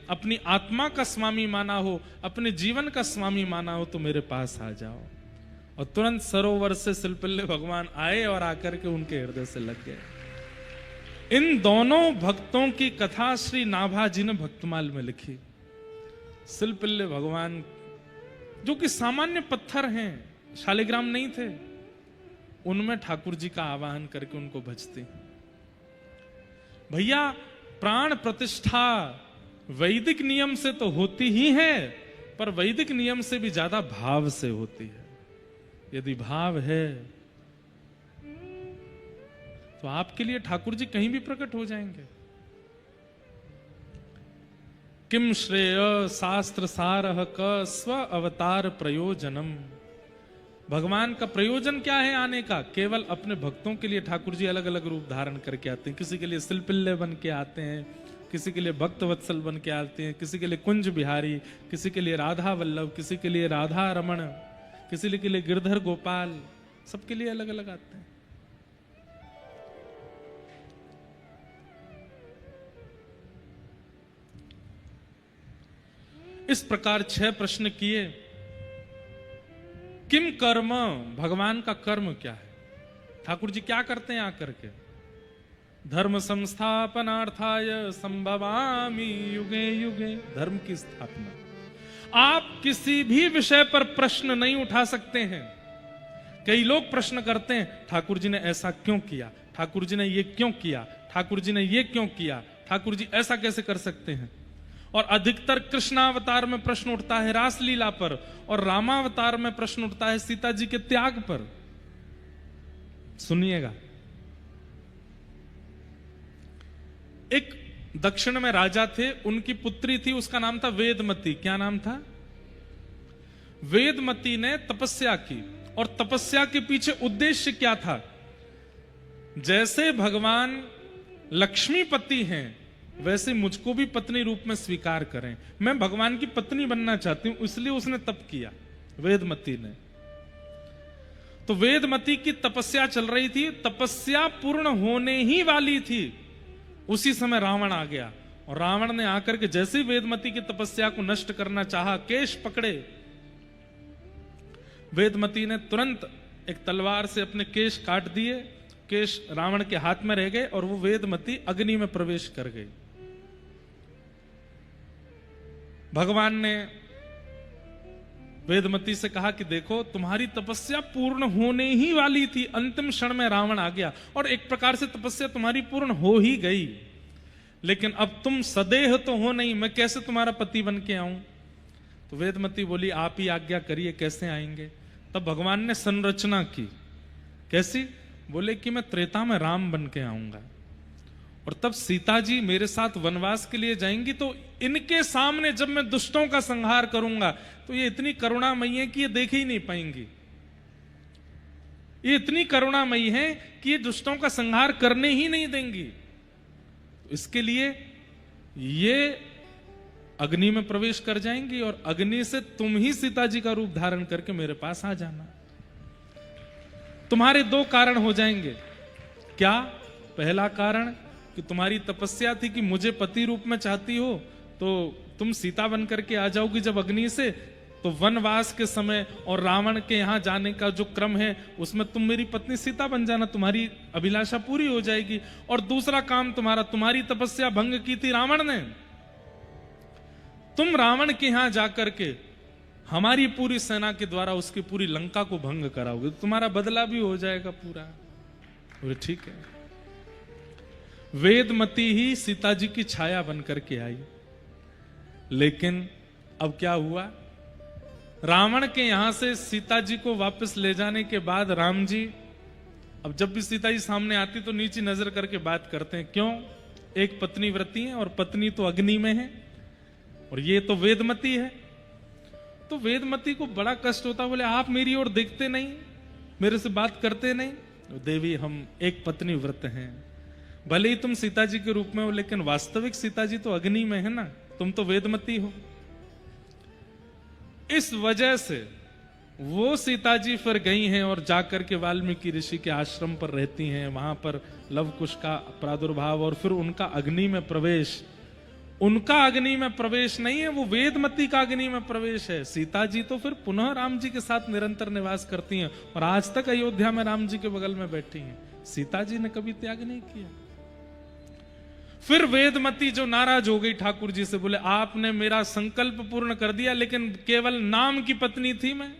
अपनी आत्मा का स्वामी माना हो, अपने जीवन का स्वामी माना हो, तो मेरे पास आ जाओ। और तुरंत सरोवर से शिलपिल्ले भगवान आए और आकर के उनके हृदय से लग गए। इन दोनों भक्तों की कथा श्री नाभा जी ने भक्तमाल में लिखी। शिलपिल्ले भगवान जो कि सामान्य पत्थर हैं, शालिग्राम नहीं थे, उनमें ठाकुर जी का आवाहन करके उनको भजते। भैया प्राण प्रतिष्ठा वैदिक नियम से तो होती ही है, पर वैदिक नियम से भी ज्यादा भाव से होती है। यदि भाव है तो आपके लिए ठाकुर जी कहीं भी प्रकट हो जाएंगे। किम श्रेय शास्त्र सारह क स्व अवतार प्रयोजनम। भगवान का प्रयोजन क्या है आने का? केवल अपने भक्तों के लिए ठाकुर जी अलग अलग रूप धारण करके आते हैं। किसी के लिए शिलपिल्ले बन के आते हैं, किसी के लिए भक्त वत्सल बन के आते हैं, किसी के लिए कुंज बिहारी, किसी के लिए राधा वल्लभ, किसी के लिए राधा रमण, किसी के लिए गिरधर गोपाल, सबके लिए अलग अलग आते हैं। इस प्रकार 6 प्रश्न किए। किम कर्म, भगवान का कर्म क्या है? ठाकुर जी क्या करते हैं आकर के? धर्म संस्थापनार्थाय संभवामि युगे युगे। धर्म की स्थापना। आप किसी भी विषय पर प्रश्न नहीं उठा सकते हैं। कई लोग प्रश्न करते हैं, ठाकुर जी ने ऐसा क्यों किया, ठाकुर जी ने ये क्यों किया, ठाकुर जी ने ये क्यों किया, ठाकुर जी ऐसा कैसे कर सकते हैं। और अधिकतर कृष्णावतार में प्रश्न उठता है रासलीला पर, और रामावतार में प्रश्न उठता है सीता जी के त्याग पर। सुनिएगा, एक दक्षिण में राजा थे, उनकी पुत्री थी, उसका नाम था वेदमती। क्या नाम था? वेदमती ने तपस्या की, और तपस्या के पीछे उद्देश्य क्या था? जैसे भगवान लक्ष्मीपति हैं, वैसे मुझको भी पत्नी रूप में स्वीकार करें। मैं भगवान की पत्नी बनना चाहती हूं, इसलिए उसने तप किया वेदमती ने। तो वेदमती की तपस्या चल रही थी, तपस्या पूर्ण होने ही वाली थी, उसी समय रावण आ गया। और रावण ने आकर के जैसे ही वेदमती की तपस्या को नष्ट करना चाहा, केश पकड़े, वेदमती ने तुरंत एक तलवार से अपने केश काट दिए। केश रावण के हाथ में रह गए और वो वेदमती अग्नि में प्रवेश कर गई। भगवान ने वेदमती से कहा कि देखो, तुम्हारी तपस्या पूर्ण होने ही वाली थी, अंतिम क्षण में रावण आ गया, और एक प्रकार से तपस्या तुम्हारी पूर्ण हो ही गई, लेकिन अब तुम सदेह तो हो नहीं, मैं कैसे तुम्हारा पति बन के आऊं? तो वेदमती बोली, आप ही आज्ञा करिए, कैसे आएंगे? तब भगवान ने संरचना की। कैसी? बोले कि मैं त्रेता में राम बन के आऊंगा, और तब सीता जी मेरे साथ वनवास के लिए जाएंगी, तो इनके सामने जब मैं दुष्टों का संहार करूंगा, तो ये इतनी करुणामयी है कि ये देख ही नहीं पाएंगी। ये इतनी करुणामयी है कि ये दुष्टों का संहार करने ही नहीं देंगी। तो इसके लिए ये अग्नि में प्रवेश कर जाएंगी, और अग्नि से तुम ही सीता जी का रूप धारण करके मेरे पास आ जाना। तुम्हारे 2 कारण हो जाएंगे। क्या? पहला कारण कि तुम्हारी तपस्या थी कि मुझे पति रूप में चाहती हो, तो तुम सीता बन करके आ जाओगी जब अग्नि से, तो वनवास के समय और रावण के यहां जाने का जो क्रम है, उसमें तुम मेरी पत्नी सीता बन जाना, तुम्हारी अभिलाषा पूरी हो जाएगी। और दूसरा काम तुम्हारी तपस्या भंग की थी रावण ने, तुम रावण के यहां जाकर के हमारी पूरी सेना के द्वारा उसकी पूरी लंका को भंग कराओगे, तुम्हारा बदला भी हो जाएगा पूरा। बोले ठीक है। वेदमती ही सीता जी की छाया बन करके आई, लेकिन अब क्या हुआ? रावण के यहां से सीता जी को वापस ले जाने के बाद राम जी, अब जब भी सीता जी सामने आती तो नीची नजर करके बात करते हैं। क्यों? एक पत्नी व्रती है, और पत्नी तो अग्नि में है, और ये तो वेदमती है। तो वेदमती को बड़ा कष्ट होता, बोले आप मेरी ओर देखते नहीं, मेरे से बात करते नहीं। तो देवी, हम एक पत्नी व्रत हैं, भले ही तुम सीता जी के रूप में हो, लेकिन वास्तविक सीता जी तो अग्नि में है ना, तुम तो वेदमती हो। इस वजह से वो सीता जी फिर गई हैं और जाकर के वाल्मीकि ऋषि के आश्रम पर रहती हैं। वहां पर लव कुश का प्रादुर्भाव और फिर उनका अग्नि में प्रवेश, उनका अग्नि में प्रवेश नहीं है, वो वेदमती का अग्नि में प्रवेश है। सीता जी तो फिर पुनः राम जी के साथ निरंतर निवास करती हैं और आज तक अयोध्या में राम जी के बगल में बैठी हैं। सीता जी ने कभी त्याग नहीं किया। फिर वेदमती जो नाराज हो गई ठाकुर जी से, बोले आपने मेरा संकल्प पूर्ण कर दिया, लेकिन केवल नाम की पत्नी थी मैं,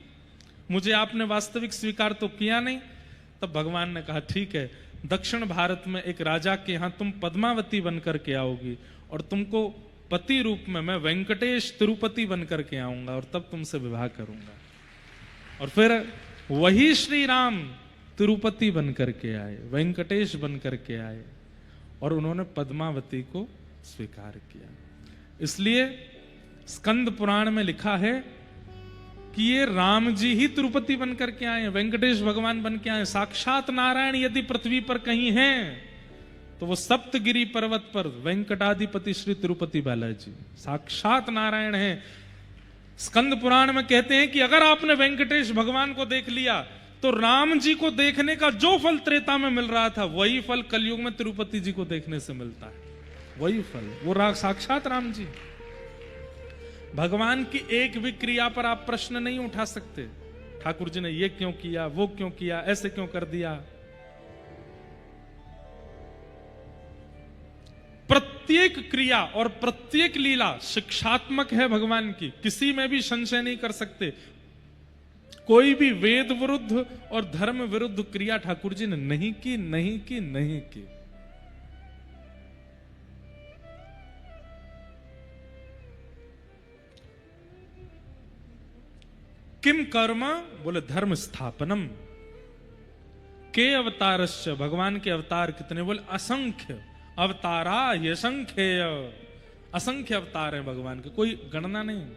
मुझे आपने वास्तविक स्वीकार तो किया नहीं। तब भगवान ने कहा ठीक है, दक्षिण भारत में एक राजा के यहां तुम पद्मावती बनकर के आओगी और तुमको पति रूप में मैं वेंकटेश तिरुपति बनकर के आऊंगा और तब तुमसे विवाह करूंगा। और फिर वही श्री राम तिरुपति बनकर के आए, वेंकटेश बनकर के आए और उन्होंने पद्मावती को स्वीकार किया। इसलिए स्कंद पुराण में लिखा है कि ये राम जी ही तिरुपति बनकर के आए, वेंकटेश भगवान बन के आए। साक्षात नारायण यदि पृथ्वी पर कहीं हैं तो वो सप्तगिरी पर्वत पर वेंकटाधिपति श्री तिरुपति बालाजी साक्षात नारायण हैं। स्कंद पुराण में कहते हैं कि अगर आपने वेंकटेश भगवान को देख लिया तो राम जी को देखने का जो फल त्रेता में मिल रहा था वही फल कलयुग में तिरुपति जी को देखने से मिलता है। वही फल, वो साक्षात राम जी। भगवान की एक भी क्रिया पर आप प्रश्न नहीं उठा सकते, ठाकुर जी ने ये क्यों किया, वो क्यों किया, ऐसे क्यों कर दिया। प्रत्येक क्रिया और प्रत्येक लीला शिक्षात्मक है भगवान की, किसी में भी संशय नहीं कर सकते। कोई भी वेद विरुद्ध और धर्म विरुद्ध क्रिया ठाकुर जी ने नहीं की, नहीं की, नहीं की। किम कर्म, बोले धर्म स्थापनम। के अवतारश्च, भगवान के अवतार कितने, बोले असंख्य अवतारा यशंख्येय, असंख्य अवतार हैं भगवान के, कोई गणना नहीं।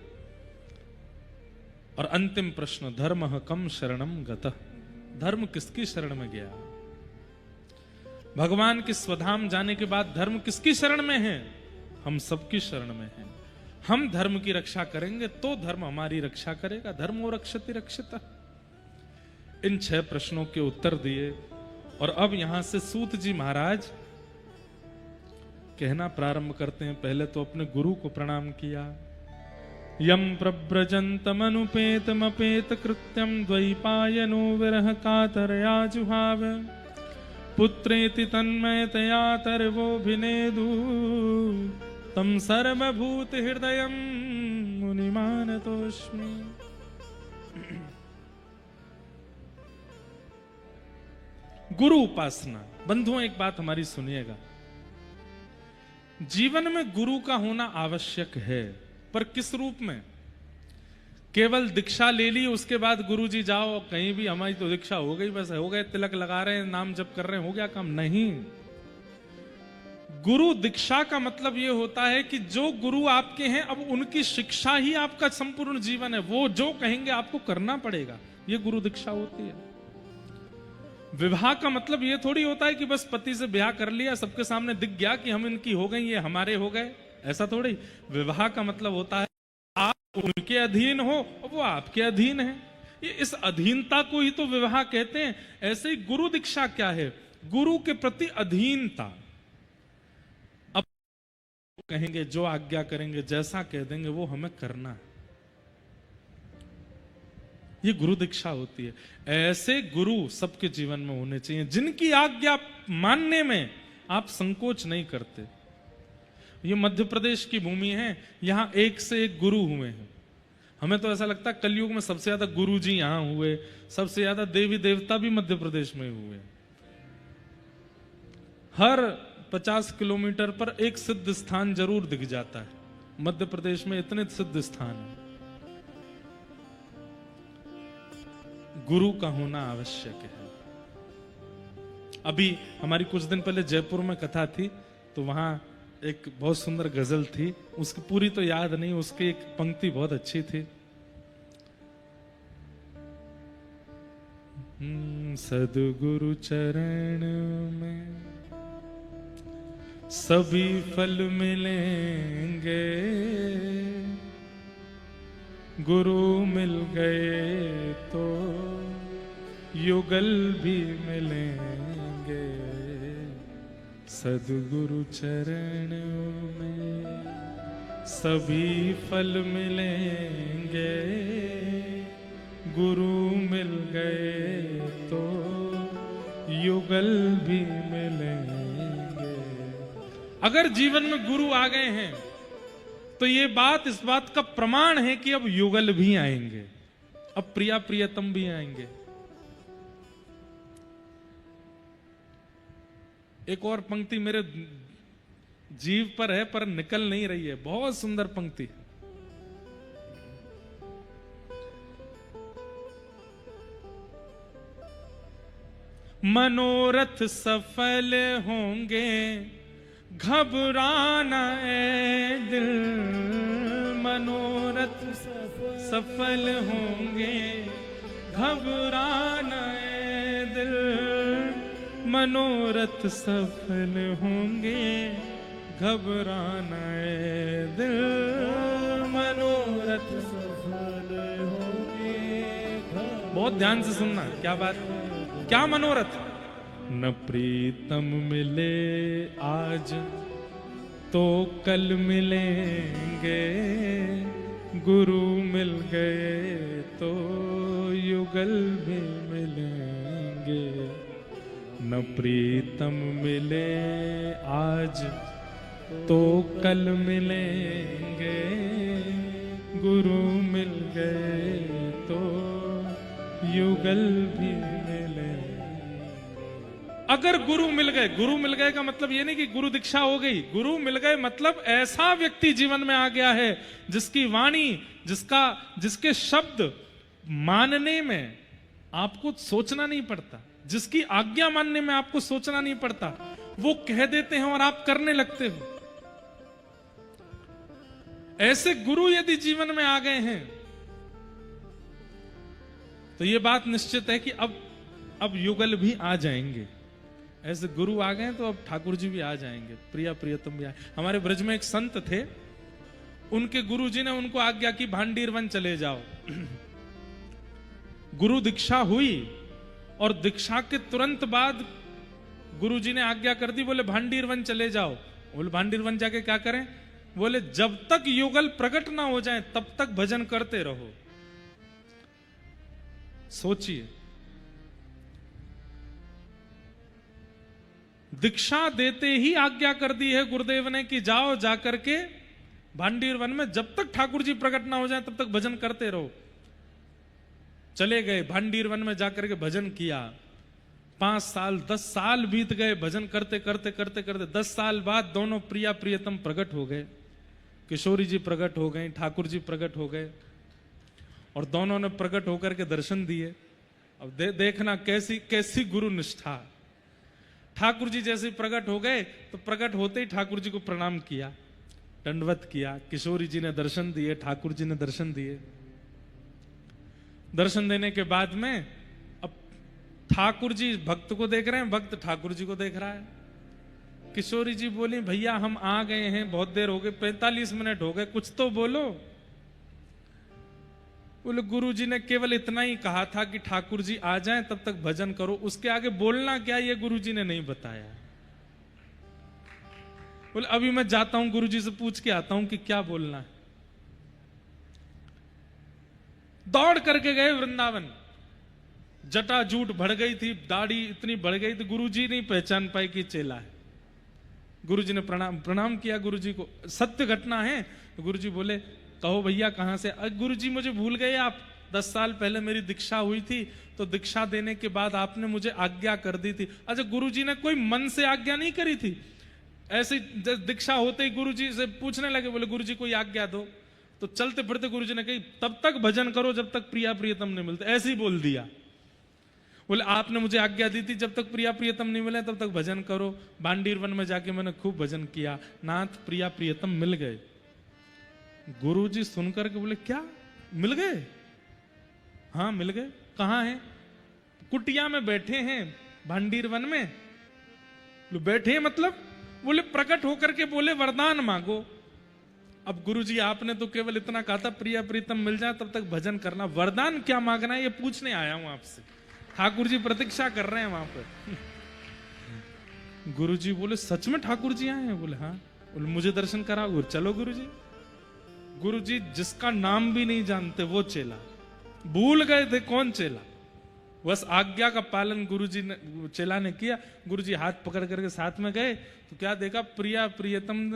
और अंतिम प्रश्न, धर्म कम शरणम गतः, धर्म किसकी शरण में गया। भगवान के स्वधाम जाने के बाद धर्म किसकी शरण में है, हम सबकी शरण में है। हम धर्म की रक्षा करेंगे तो धर्म हमारी रक्षा करेगा। धर्मो रक्षति रक्षितः। इन 6 प्रश्नों के उत्तर दिए और अब यहां से सूत जी महाराज कहना प्रारंभ करते हैं। पहले तो अपने गुरु को प्रणाम किया। यम प्रव्रजन्तमनुपेतमपेत कृत्यम द्वैपायनो विरह कातरया जुहाव पुत्रेति तन्मयतया तर्वोभिनेदु तम सर्वभूत हृदयम मुनिमानतोस्मि। गुरु उपासना। बंधुओं, एक बात हमारी सुनिएगा, जीवन में गुरु का होना आवश्यक है, पर किस रूप में। केवल दीक्षा ले ली उसके बाद गुरु जी जाओ कहीं भी, हमारी तो दीक्षा हो गई, बस हो गए, तिलक लगा रहे हैं, नाम जप कर रहे हैं, हो गया काम, नहीं। गुरु दीक्षा का मतलब यह होता है कि जो गुरु आपके हैं अब उनकी शिक्षा ही आपका संपूर्ण जीवन है, वो जो कहेंगे आपको करना पड़ेगा, ये गुरु दीक्षा होती है। विवाह का मतलब यह थोड़ी होता है कि बस पति से ब्याह कर लिया, सबके सामने दिख गया कि हम इनकी हो गई, ये हमारे हो गए, ऐसा थोड़ी। विवाह का मतलब होता है आप उनके अधीन हो और वो आपके अधीन है, ये इस अधीनता को ही तो विवाह कहते हैं। ऐसे ही गुरु दीक्षा क्या है, गुरु के प्रति अधीनता। अब कहेंगे, जो आज्ञा करेंगे, जैसा कह देंगे वो हमें करना है, ये गुरु दीक्षा होती है। ऐसे गुरु सबके जीवन में होने चाहिए जिनकी आज्ञा मानने में आप संकोच नहीं करते। ये मध्य प्रदेश की भूमि है, यहां एक से एक गुरु हुए हैं। हमें तो ऐसा लगता है कलयुग में सबसे ज्यादा गुरु जी यहां हुए, सबसे ज्यादा देवी देवता भी मध्य प्रदेश में हुए। हर 50 किलोमीटर पर एक सिद्ध स्थान जरूर दिख जाता है। मध्य प्रदेश में इतने सिद्ध स्थान हैं। गुरु का होना आवश्यक है। अभी हमारी कुछ दिन पहले जयपुर में कथा थी, तो वहां एक बहुत सुंदर गजल थी, उसकी पूरी तो याद नहीं, उसकी एक पंक्ति बहुत अच्छी थी। सद्गुरु चरण में सभी फल मिलेंगे, गुरु मिल गए तो युगल भी मिलेंगे, सद्गुरु चरण में। सभी फल मिलेंगे, गुरु मिल गए तो युगल भी मिलेंगे। अगर जीवन में गुरु आ गए हैं तो ये बात इस बात का प्रमाण है कि अब युगल भी आएंगे, अब प्रिया प्रियतम भी आएंगे। एक और पंक्ति मेरे जीव पर है पर निकल नहीं रही है, बहुत सुंदर पंक्ति। मनोरथ सफल होंगे, घबराना ए दिल। मनोरथ सफल होंगे, घबराना ए दिल। मनोरथ सफल होंगे, घबराना ए दिल। मनोरथ सफल होंगे। बहुत ध्यान से सुनना, क्या बात, क्या मनोरथ। न प्रीतम मिले आज तो कल मिलेंगे, गुरु मिल गए तो युगल भी मिलेंगे। न प्रीतम मिले आज तो कल मिलेंगे, गुरु मिल गए तो युगल भी मिलेंगे। अगर गुरु मिल गए का मतलब ये नहीं कि गुरु दीक्षा हो गई। गुरु मिल गए मतलब ऐसा व्यक्ति जीवन में आ गया है जिसकी वाणी, जिसके शब्द मानने में आपको सोचना नहीं पड़ता, जिसकी आज्ञा मानने में आपको सोचना नहीं पड़ता, वो कह देते हैं और आप करने लगते हो। ऐसे गुरु यदि जीवन में आ गए हैं तो ये बात निश्चित है कि अब युगल भी आ जाएंगे। ऐसे गुरु आ गए तो अब ठाकुर जी भी आ जाएंगे, प्रिया प्रियतम भी आए। हमारे ब्रज में एक संत थे, उनके गुरु जी ने उनको आज्ञा की भांडीर वन चले जाओ। गुरु दीक्षा हुई और दीक्षा के तुरंत बाद गुरु जी ने आज्ञा कर दी, बोले भांडीर वन चले जाओ। बोले भांडीर वन जाके क्या करें? बोले जब तक युगल प्रकट ना हो जाए तब तक भजन करते रहो। सोचिए, दीक्षा देते ही आज्ञा कर दी है गुरुदेव ने कि जाओ जाकर के भांडीर वन में, जब तक ठाकुर जी प्रकट ना हो जाए तब तक भजन करते रहो। चले गए भांडीर वन में जाकर के भजन किया। 5 साल 10 साल बीत गए भजन करते करते करते करते। 10 साल बाद दोनों प्रिया प्रियतम प्रकट हो गए, किशोरी जी प्रकट हो गए, ठाकुर जी प्रकट हो गए और दोनों ने प्रकट होकर के दर्शन दिए। अब देखना कैसी कैसी गुरु निष्ठा। ठाकुर जी जैसे प्रकट हो गए तो प्रकट होते ही ठाकुर जी को प्रणाम किया, दंडवत किया। किशोरी जी ने दर्शन दिए, ठाकुर जी ने दर्शन दिए। दर्शन देने के बाद में अब ठाकुर जी भक्त को देख रहे हैं, भक्त ठाकुर जी को देख रहा है। किशोरी जी बोली, भैया हम आ गए हैं, बहुत देर हो गई, 45 मिनट हो गए, कुछ तो बोलो। बोले गुरु जी ने केवल इतना ही कहा था कि ठाकुर जी आ जाएं तब तक भजन करो, उसके आगे बोलना क्या ये गुरु जी ने नहीं बताया। बोले अभी मैं जाता हूं, गुरु जी से पूछ के आता हूं कि क्या बोलना है। दौड़ करके गए वृंदावन। जटा जूट बढ़ गई थी, दाढ़ी इतनी बढ़ गई थी, गुरु जी नहीं पहचान पाए कि चेला है। गुरु जी ने प्रणाम किया गुरु जी को, सत्य घटना है। तो गुरु जी बोले कहो भैया कहां से? गुरु जी मुझे भूल गए आप, 10 साल पहले मेरी दीक्षा हुई थी तो दीक्षा देने के बाद आपने मुझे आज्ञा कर दी थी। अच्छा, गुरु जी ने कोई मन से आज्ञा नहीं करी थी, ऐसे दीक्षा होते ही गुरु जी से पूछने लगे, बोले गुरु जी कोई आज्ञा दो। तो चलते फिरते गुरु जी ने कही तब तक भजन करो जब तक प्रिया प्रियतम नहीं मिलते, ऐसे ही बोल दिया। बोले आपने मुझे आज्ञा दी थी जब तक प्रिया प्रियतम नहीं मिले तब तक भजन करो। भांडीर वन में जाके मैंने खूब भजन किया, नाथ प्रिया प्रियतम मिल गए। गुरु जी सुनकर के बोले क्या मिल गए? हाँ मिल गए। कहां हैं? कुटिया में बैठे हैं भांडीर वन में। बैठे मतलब? बोले प्रकट होकर के बोले वरदान मांगो। अब गुरु जी आपने तो केवल इतना कहा था प्रिया प्रीतम मिल जाए तब तक भजन करना, वरदान क्या मांगना है ये पूछने आया हूं आपसे। ठाकुर जी प्रतीक्षा कर रहे हैं वहां पर। गुरु जी बोले सच में ठाकुर जी आए हैं? बोले हाँ। बोले मुझे दर्शन कराओ। चलो गुरु जी। गुरुजी जिसका नाम भी नहीं जानते वो चेला, भूल गए थे कौन चेला। बस आज्ञा का पालन गुरुजी ने, चेला ने किया। गुरुजी हाथ पकड़ करके साथ में गए तो क्या देखा, प्रिया प्रियतम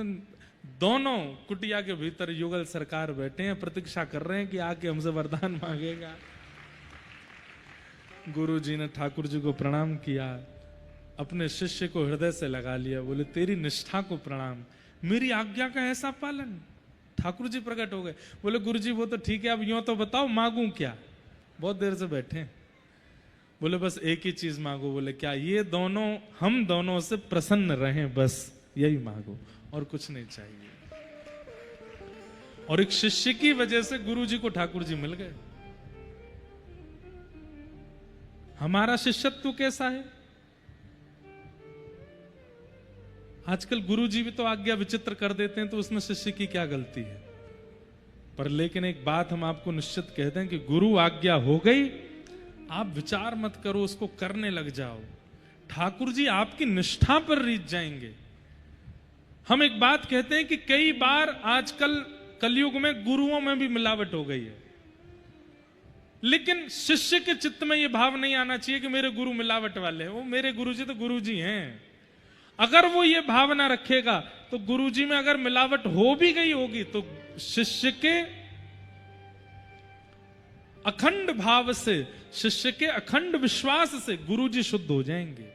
दोनों कुटिया के भीतर युगल सरकार बैठे हैं, प्रतीक्षा कर रहे हैं कि आके हमसे वरदान मांगेगा। गुरुजी ने ठाकुर जी को प्रणाम किया, अपने शिष्य को हृदय से लगा लिया, बोले तेरी निष्ठा को प्रणाम, मेरी आज्ञा का ऐसा पालन। ठाकुर जी प्रकट हो गए, बोले गुरुजी वो तो ठीक है, अब यूं तो बताओ मांगू क्या। बहुत देर से बैठे हैं, बोले बस एक ही चीज मांगो। बोले क्या, ये दोनों हम दोनों से प्रसन्न रहें, बस यही मांगो और कुछ नहीं चाहिए। और एक शिष्य की वजह से गुरुजी को ठाकुर जी मिल गए। हमारा शिष्यत्व कैसा है? आजकल गुरुजी भी तो आज्ञा विचित्र कर देते हैं, तो उसमें शिष्य की क्या गलती है? पर लेकिन एक बात हम आपको निश्चित कहते हैं कि गुरु आज्ञा हो गई, आप विचार मत करो, उसको करने लग जाओ। ठाकुर जी आपकी निष्ठा पर रीझ जाएंगे। हम एक बात कहते हैं कि कई बार आजकल कलयुग में गुरुओं में भी मिलावट हो गई है, लेकिन शिष्य के चित्त में यह भाव नहीं आना चाहिए कि मेरे गुरु मिलावट वाले हैं। वो मेरे गुरुजी तो गुरुजी हैं। अगर वो ये भावना रखेगा तो गुरुजी में अगर मिलावट हो भी गई होगी तो शिष्य के अखंड भाव से, शिष्य के अखंड विश्वास से गुरुजी शुद्ध हो जाएंगे।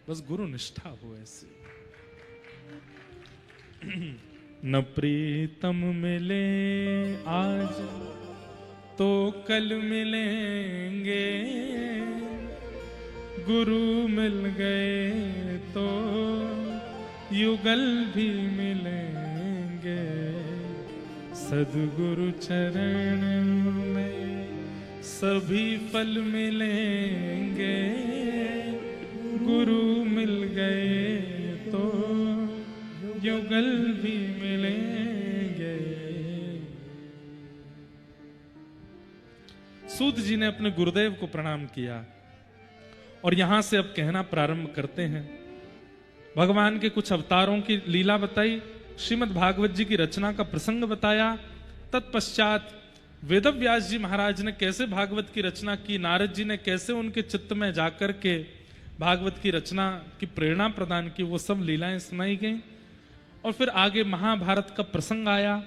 बस गुरु निष्ठा हो ऐसी। न प्रीतम मिले आज तो कल मिलेंगे, गुरु मिल गए तो युगल भी मिलेंगे। सद्गुरु चरण में सभी फल मिलेंगे, गुरु मिल गए तो युगल भी मिलेंगे। सूत जी ने अपने गुरुदेव को प्रणाम किया और यहां से अब कहना प्रारंभ करते हैं। भगवान के कुछ अवतारों की लीला बताई, श्रीमद् भागवत जी की रचना का प्रसंग बताया। तत्पश्चात वेदव्यास जी महाराज ने कैसे भागवत की रचना की, नारद जी ने कैसे उनके चित्त में जाकर के भागवत की रचना की प्रेरणा प्रदान की, वो सब लीलाएं सुनाई गई। और फिर आगे महाभारत का प्रसंग आया।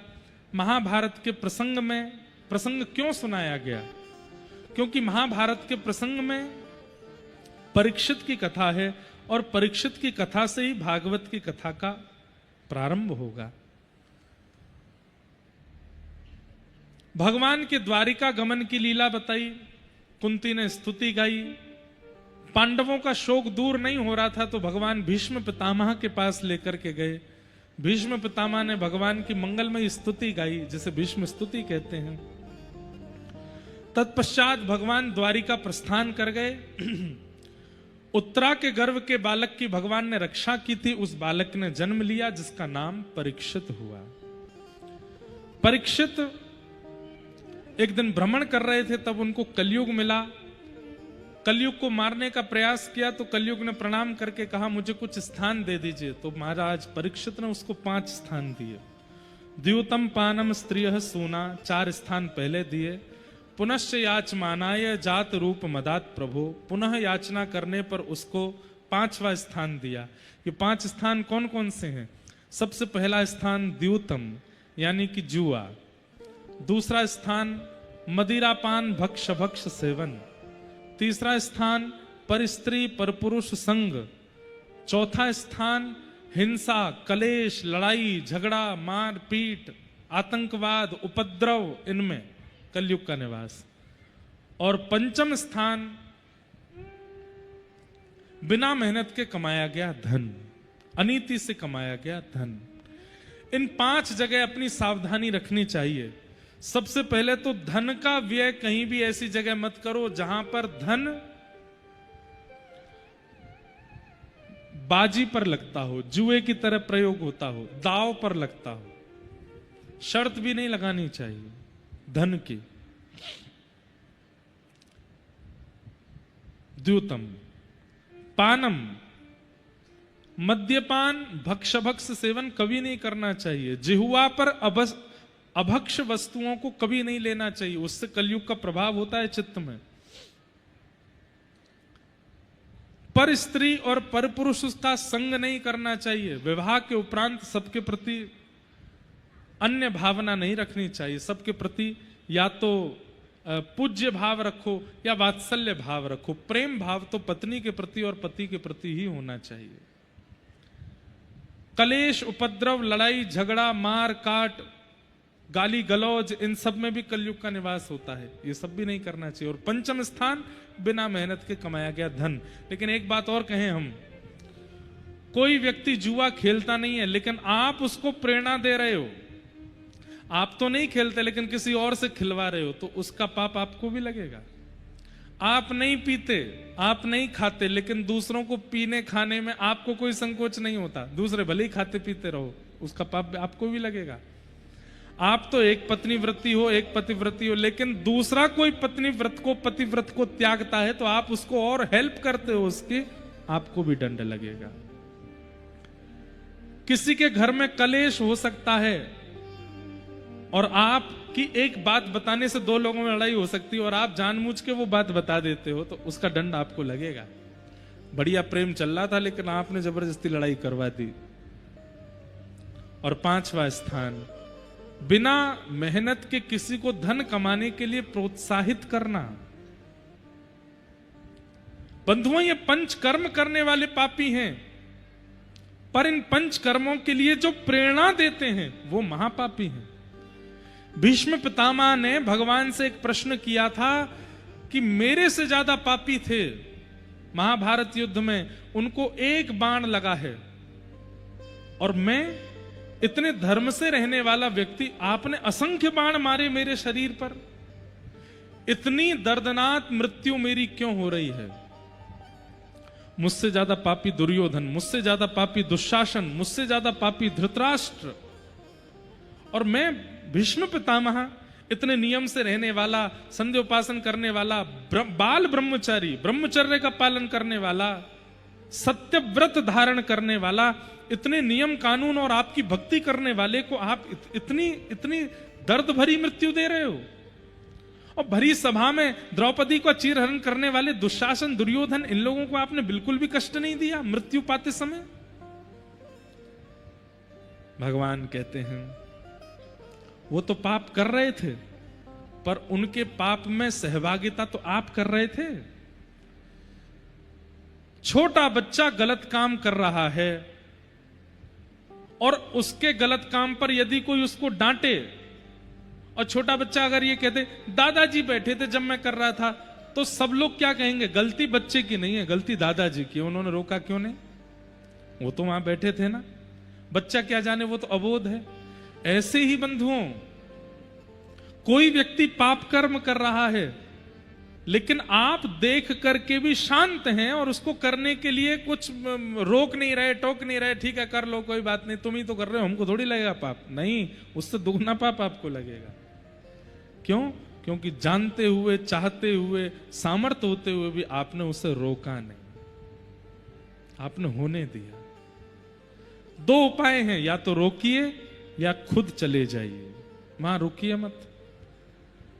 महाभारत के प्रसंग में, प्रसंग क्यों सुनाया गया? क्योंकि महाभारत के प्रसंग में परीक्षित की कथा है और परीक्षित की कथा से ही भागवत की कथा का प्रारंभ होगा। भगवान के द्वारिका गमन की लीला बताई, कुंती ने स्तुति गाई। पांडवों का शोक दूर नहीं हो रहा था तो भगवान भीष्म पितामह के पास लेकर के गए। भीष्म पितामह ने भगवान की मंगलमय स्तुति गाई, जिसे भीष्म स्तुति कहते हैं। तत्पश्चात भगवान द्वारिका प्रस्थान कर गए। उत्तरा के गर्भ के बालक की भगवान ने रक्षा की थी, उस बालक ने जन्म लिया जिसका नाम परीक्षित हुआ। परीक्षित एक दिन भ्रमण कर रहे थे, तब उनको कलयुग मिला। कलयुग को मारने का प्रयास किया तो कलयुग ने प्रणाम करके कहा मुझे कुछ स्थान दे दीजिए। तो महाराज परीक्षित ने उसको 5 स्थान दिए। द्यूतम पानम स्त्रियः सूना, 4 स्थान पहले दिए। पुनश्च याचमानाय जात रूप मदात प्रभो, पुनः याचना करने पर उसको 5वां स्थान दिया। ये 5 स्थान कौन कौन से हैं? सबसे पहला स्थान द्यूतम यानी कि जुआ। दूसरा स्थान मदिरापान भक्ष भक्ष सेवन। तीसरा स्थान परस्त्री परपुरुष संग। चौथा स्थान हिंसा, कलेश, लड़ाई झगड़ा, मार पीट, आतंकवाद, उपद्रव, इनमें कलयुग का निवास। और 5म स्थान बिना मेहनत के कमाया गया धन, अनीति से कमाया गया धन। इन 5 जगह अपनी सावधानी रखनी चाहिए। सबसे पहले तो धन का व्यय कहीं भी ऐसी जगह मत करो जहां पर धन बाजी पर लगता हो, जुए की तरह प्रयोग होता हो, दाव पर लगता हो। शर्त भी नहीं लगानी चाहिए धन की। द्यूतम। पानम मद्यपान भक्ष सेवन कभी नहीं करना चाहिए। जिह्वा पर अभक्ष वस्तुओं को कभी नहीं लेना चाहिए, उससे कलयुग का प्रभाव होता है चित्त में। पर स्त्री और पर पुरुष का संग नहीं करना चाहिए। विवाह के उपरांत सबके प्रति अन्य भावना नहीं रखनी चाहिए। सबके प्रति या तो पूज्य भाव रखो या वात्सल्य भाव रखो। प्रेम भाव तो पत्नी के प्रति और पति के प्रति ही होना चाहिए। कलेश, उपद्रव, लड़ाई झगड़ा, मार काट, गाली गलौज, इन सब में भी कलयुग का निवास होता है। ये सब भी नहीं करना चाहिए। और पंचम स्थान बिना मेहनत के कमाया गया धन। लेकिन एक बात और कहें हम, कोई व्यक्ति जुआ खेलता नहीं है लेकिन आप उसको प्रेरणा दे रहे हो। आप तो नहीं खेलते लेकिन किसी और से खिलवा रहे हो, तो उसका पाप आपको भी लगेगा। आप नहीं पीते, आप नहीं खाते, लेकिन दूसरों को पीने खाने में आपको कोई संकोच नहीं होता। दूसरे भले ही खाते पीते रहो, उसका पाप आपको भी लगेगा। आप तो एक पत्नी व्रती हो, एक पतिव्रती हो, लेकिन दूसरा कोई पत्नी व्रत को, पतिव्रत को त्यागता है तो आप उसको और हेल्प करते हो, उसके आपको भी दंड लगेगा। किसी के घर में कलेश हो सकता है और आपकी एक बात बताने से दो लोगों में लड़ाई हो सकती है और आप जानबूझ के वो बात बता देते हो, तो उसका दंड आपको लगेगा। बढ़िया प्रेम चल रहा था लेकिन आपने जबरदस्ती लड़ाई करवा दी। और पांचवा स्थान, बिना मेहनत के किसी को धन कमाने के लिए प्रोत्साहित करना। बंधुओं, ये पंच कर्म करने वाले पापी हैं, पर इन पंच कर्मों के लिए जो प्रेरणा देते हैं वो महापापी हैं। भीष्म पितामह ने भगवान से एक प्रश्न किया था कि मेरे से ज्यादा पापी थे महाभारत युद्ध में, उनको एक बाण लगा है, और मैं इतने धर्म से रहने वाला व्यक्ति, आपने असंख्य बाण मारे मेरे शरीर पर, इतनी दर्दनाक मृत्यु मेरी क्यों हो रही है? मुझसे ज्यादा पापी दुर्योधन, मुझसे ज्यादा पापी दुशासन, मुझसे ज्यादा पापी धृतराष्ट्र, और मैं भीष्म पितामह इतने नियम से रहने वाला, संध्या उपासन करने वाला, बाल ब्रह्मचारी, ब्रह्मचर्य का पालन करने वाला, सत्यव्रत धारण करने वाला, इतने नियम कानून और आपकी भक्ति करने वाले को आप इतनी दर्द भरी मृत्यु दे रहे हो। और भरी सभा में द्रौपदी को चीरहरण करने वाले दुशासन, दुर्योधन, इन लोगों को आपने बिल्कुल भी कष्ट नहीं दिया मृत्यु पाते समय। भगवान कहते हैं वो तो पाप कर रहे थे, पर उनके पाप में सहभागिता तो आप कर रहे थे। छोटा बच्चा गलत काम कर रहा है और उसके गलत काम पर यदि कोई उसको डांटे, और छोटा बच्चा अगर ये कहते दादाजी बैठे थे जब मैं कर रहा था, तो सब लोग क्या कहेंगे? गलती बच्चे की नहीं है, गलती दादाजी की, उन्होंने रोका क्यों नहीं? वो तो वहां बैठे थे ना। बच्चा क्या जाने, वो तो अबोध है। ऐसे ही बंधुओं, कोई व्यक्ति पाप कर्म कर रहा है लेकिन आप देख करके भी शांत हैं और उसको करने के लिए कुछ रोक नहीं रहे, टोक नहीं रहे, ठीक है कर लो कोई बात नहीं, तुम ही तो कर रहे हो, हमको थोड़ी लगेगा पाप। नहीं, उससे दुगना पाप आपको लगेगा। क्यों? क्योंकि जानते हुए, चाहते हुए, सामर्थ्य होते हुए भी आपने उसे रोका नहीं, आपने होने दिया। दो उपाय हैं, या तो रोकिए या खुद चले जाइए। वहां रुकिए मत,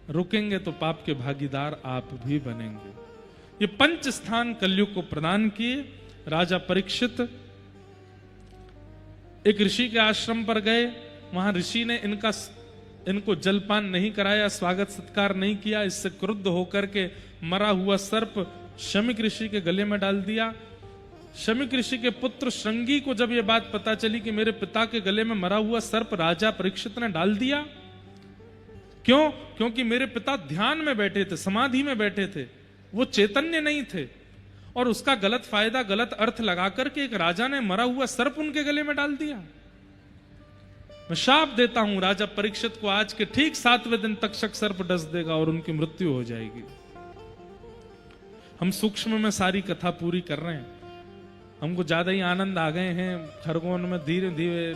रुकेंगे तो पाप के भागीदार आप भी बनेंगे। ये पंच स्थान कलयुग को प्रदान किए। राजा परीक्षित एक ऋषि के आश्रम पर गए, वहां ऋषि ने इनको जलपान नहीं कराया, स्वागत सत्कार नहीं किया। इससे क्रुद्ध होकर के मरा हुआ सर्प शमिक ऋषि के गले में डाल दिया। शमिक ऋषि के पुत्र श्रृंगी को जब यह बात पता चली कि मेरे पिता के गले में मरा हुआ सर्प राजा परीक्षित ने डाल दिया, क्यों? क्योंकि मेरे पिता ध्यान में बैठे थे, समाधि में बैठे थे, वो चैतन्य नहीं थे, और उसका गलत फायदा, गलत अर्थ लगा करके एक राजा ने मरा हुआ सर्प उनके गले में डाल दिया। मैं शाप देता हूं राजा परीक्षित को, आज के ठीक 7वें दिन तक्षक सर्प डस देगा और उनकी मृत्यु हो जाएगी। हम सूक्ष्म में सारी कथा पूरी कर रहे हैं, हमको ज्यादा ही आनंद आ गए हैं। खरगोन में धीरे धीरे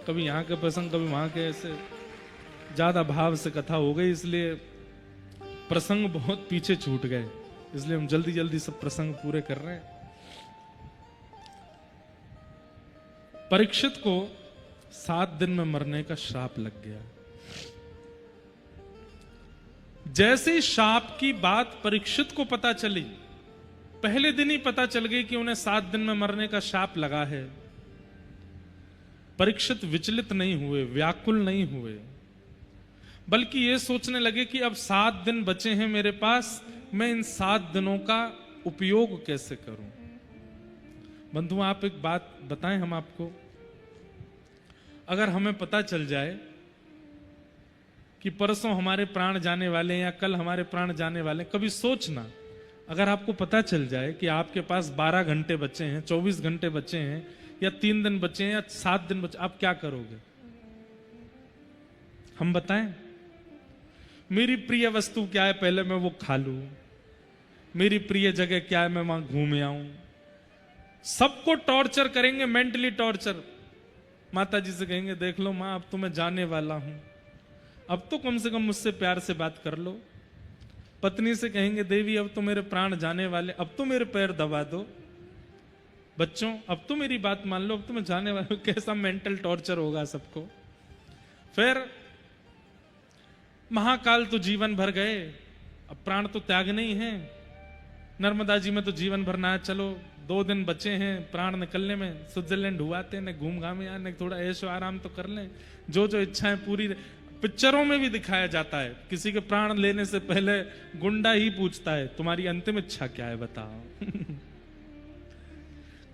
कभी यहाँ के प्रसंग कभी वहां के, ऐसे ज्यादा भाव से कथा हो गई, इसलिए प्रसंग बहुत पीछे छूट गए, इसलिए हम जल्दी जल्दी सब प्रसंग पूरे कर रहे हैं। परीक्षित को 7 दिन में मरने का श्राप लग गया। जैसे ही शाप की बात परीक्षित को पता चली, पहले दिन ही पता चल गई कि उन्हें 7 दिन में मरने का शाप लगा है, परीक्षित विचलित नहीं हुए, व्याकुल नहीं हुए, बल्कि ये सोचने लगे कि अब 7 दिन बचे हैं मेरे पास, मैं इन 7 दिनों का उपयोग कैसे करूं। बंधु, आप एक बात बताएं हम आपको, अगर हमें पता चल जाए कि परसों हमारे प्राण जाने वाले हैं या कल हमारे प्राण जाने वाले हैं, कभी सोचना, अगर आपको पता चल जाए कि आपके पास 12 घंटे बचे हैं, 24 घंटे बचे हैं, या 3 दिन बचे हैं या 7 दिन बचे, आप क्या करोगे? हम बताएं। मेरी प्रिय वस्तु क्या है, पहले मैं वो खा लूं, मेरी प्रिय जगह क्या है, मैं वहां घूम आऊं। सबको टॉर्चर करेंगे, मेंटली टॉर्चर। माता जी से कहेंगे, देख लो मां, अब तो मैं जाने वाला हूं, अब तो कम से कम मुझसे प्यार से बात कर लो। पत्नी से कहेंगे, देवी अब तो मेरे प्राण जाने वाले, अब तो मेरे पैर दबा दो। बच्चों, अब तो मेरी बात मान लो, अब तो मैं जाने वाला हूं। कैसा मेंटल टॉर्चर होगा सबको। फिर महाकाल तो जीवन भर गए, अब प्राण तो त्यागने ही है। नर्मदा जी में तो जीवन भर ना है, चलो 2 दिन बचे हैं प्राण निकलने में, स्विट्जरलैंड हुआते ने घूम घाम आने, थोड़ा ऐशो आराम तो कर लें, जो जो इच्छाएं पूरी। पिक्चरों में भी दिखाया जाता है, किसी के प्राण लेने से पहले गुंडा ही पूछता है, तुम्हारी अंतिम इच्छा क्या है बताओ।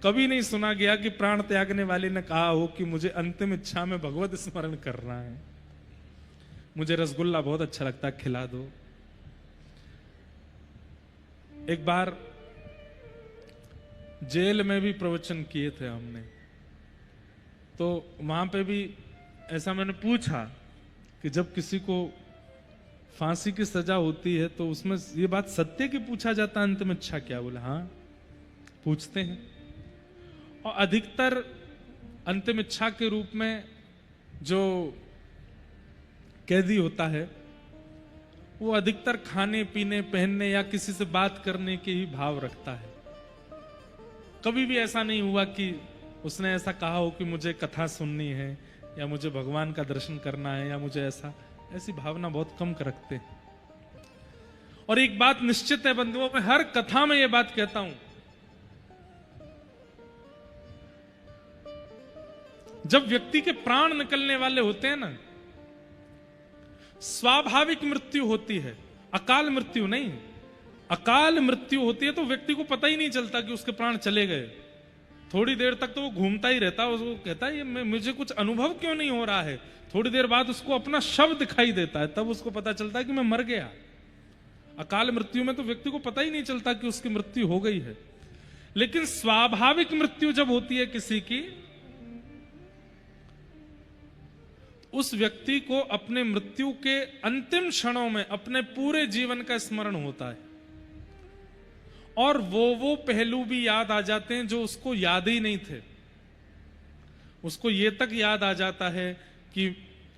कभी नहीं सुना गया कि प्राण त्यागने वाले ने कहा हो कि मुझे अंतिम इच्छा में भगवत स्मरण करना है, मुझे रसगुल्ला बहुत अच्छा लगता है, खिला दो। एक बार जेल में भी प्रवचन किए थे हमने, तो वहां पे भी ऐसा मैंने पूछा कि जब किसी को फांसी की सजा होती है तो उसमें ये बात सत्य की पूछा जाता है, अंतिम इच्छा क्या? बोला हाँ पूछते हैं। और अधिकतर अंतिम इच्छा के रूप में जो कैदी होता है वो अधिकतर खाने पीने पहनने या किसी से बात करने के ही भाव रखता है। कभी भी ऐसा नहीं हुआ कि उसने ऐसा कहा हो कि मुझे कथा सुननी है या मुझे भगवान का दर्शन करना है या मुझे ऐसी भावना बहुत कम रखते हैं। और एक बात निश्चित है बंधुओं, मैं हर कथा में यह बात कहता हूं, जब व्यक्ति के प्राण निकलने वाले होते हैं ना, स्वाभाविक मृत्यु होती है, अकाल मृत्यु नहीं। अकाल मृत्यु होती है तो व्यक्ति को पता ही नहीं चलता कि उसके प्राण चले गए। थोड़ी देर तक तो वो घूमता ही रहता है, उसको कहता है ये मुझे कुछ अनुभव क्यों नहीं हो रहा है। थोड़ी देर बाद उसको अपना शव दिखाई देता है, तब उसको पता चलता है कि मैं मर गया। अकाल मृत्यु में तो व्यक्ति को पता ही नहीं चलता कि उसकी मृत्यु हो गई है। लेकिन स्वाभाविक मृत्यु जब होती है किसी की, उस व्यक्ति को अपने मृत्यु के अंतिम क्षणों में अपने पूरे जीवन का स्मरण होता है, और वो पहलू भी याद आ जाते हैं जो उसको याद ही नहीं थे। उसको ये तक याद आ जाता है कि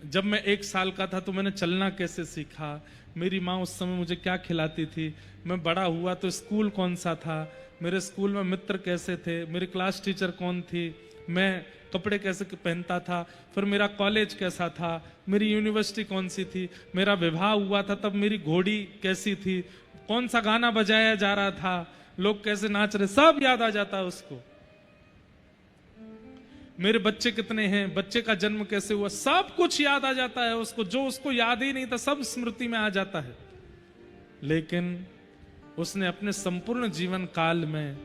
जब मैं 1 साल का था तो मैंने चलना कैसे सीखा, मेरी माँ उस समय मुझे क्या खिलाती थी, मैं बड़ा हुआ तो स्कूल कौन सा था, मेरे स्कूल में मित्र कैसे थे, मेरी क्लास टीचर कौन थी, मैं कपड़े कैसे पहनता था, फिर मेरा कॉलेज कैसा था, मेरी यूनिवर्सिटी कौन सी थी, मेरा विवाह हुआ था तब मेरी घोड़ी कैसी थी, कौन सा गाना बजाया जा रहा था, लोग कैसे नाच रहे, सब याद आ जाता है उसको। मेरे बच्चे कितने हैं, बच्चे का जन्म कैसे हुआ, सब कुछ याद आ जाता है उसको। जो उसको याद ही नहीं था सब स्मृति में आ जाता है। लेकिन उसने अपने संपूर्ण जीवन काल में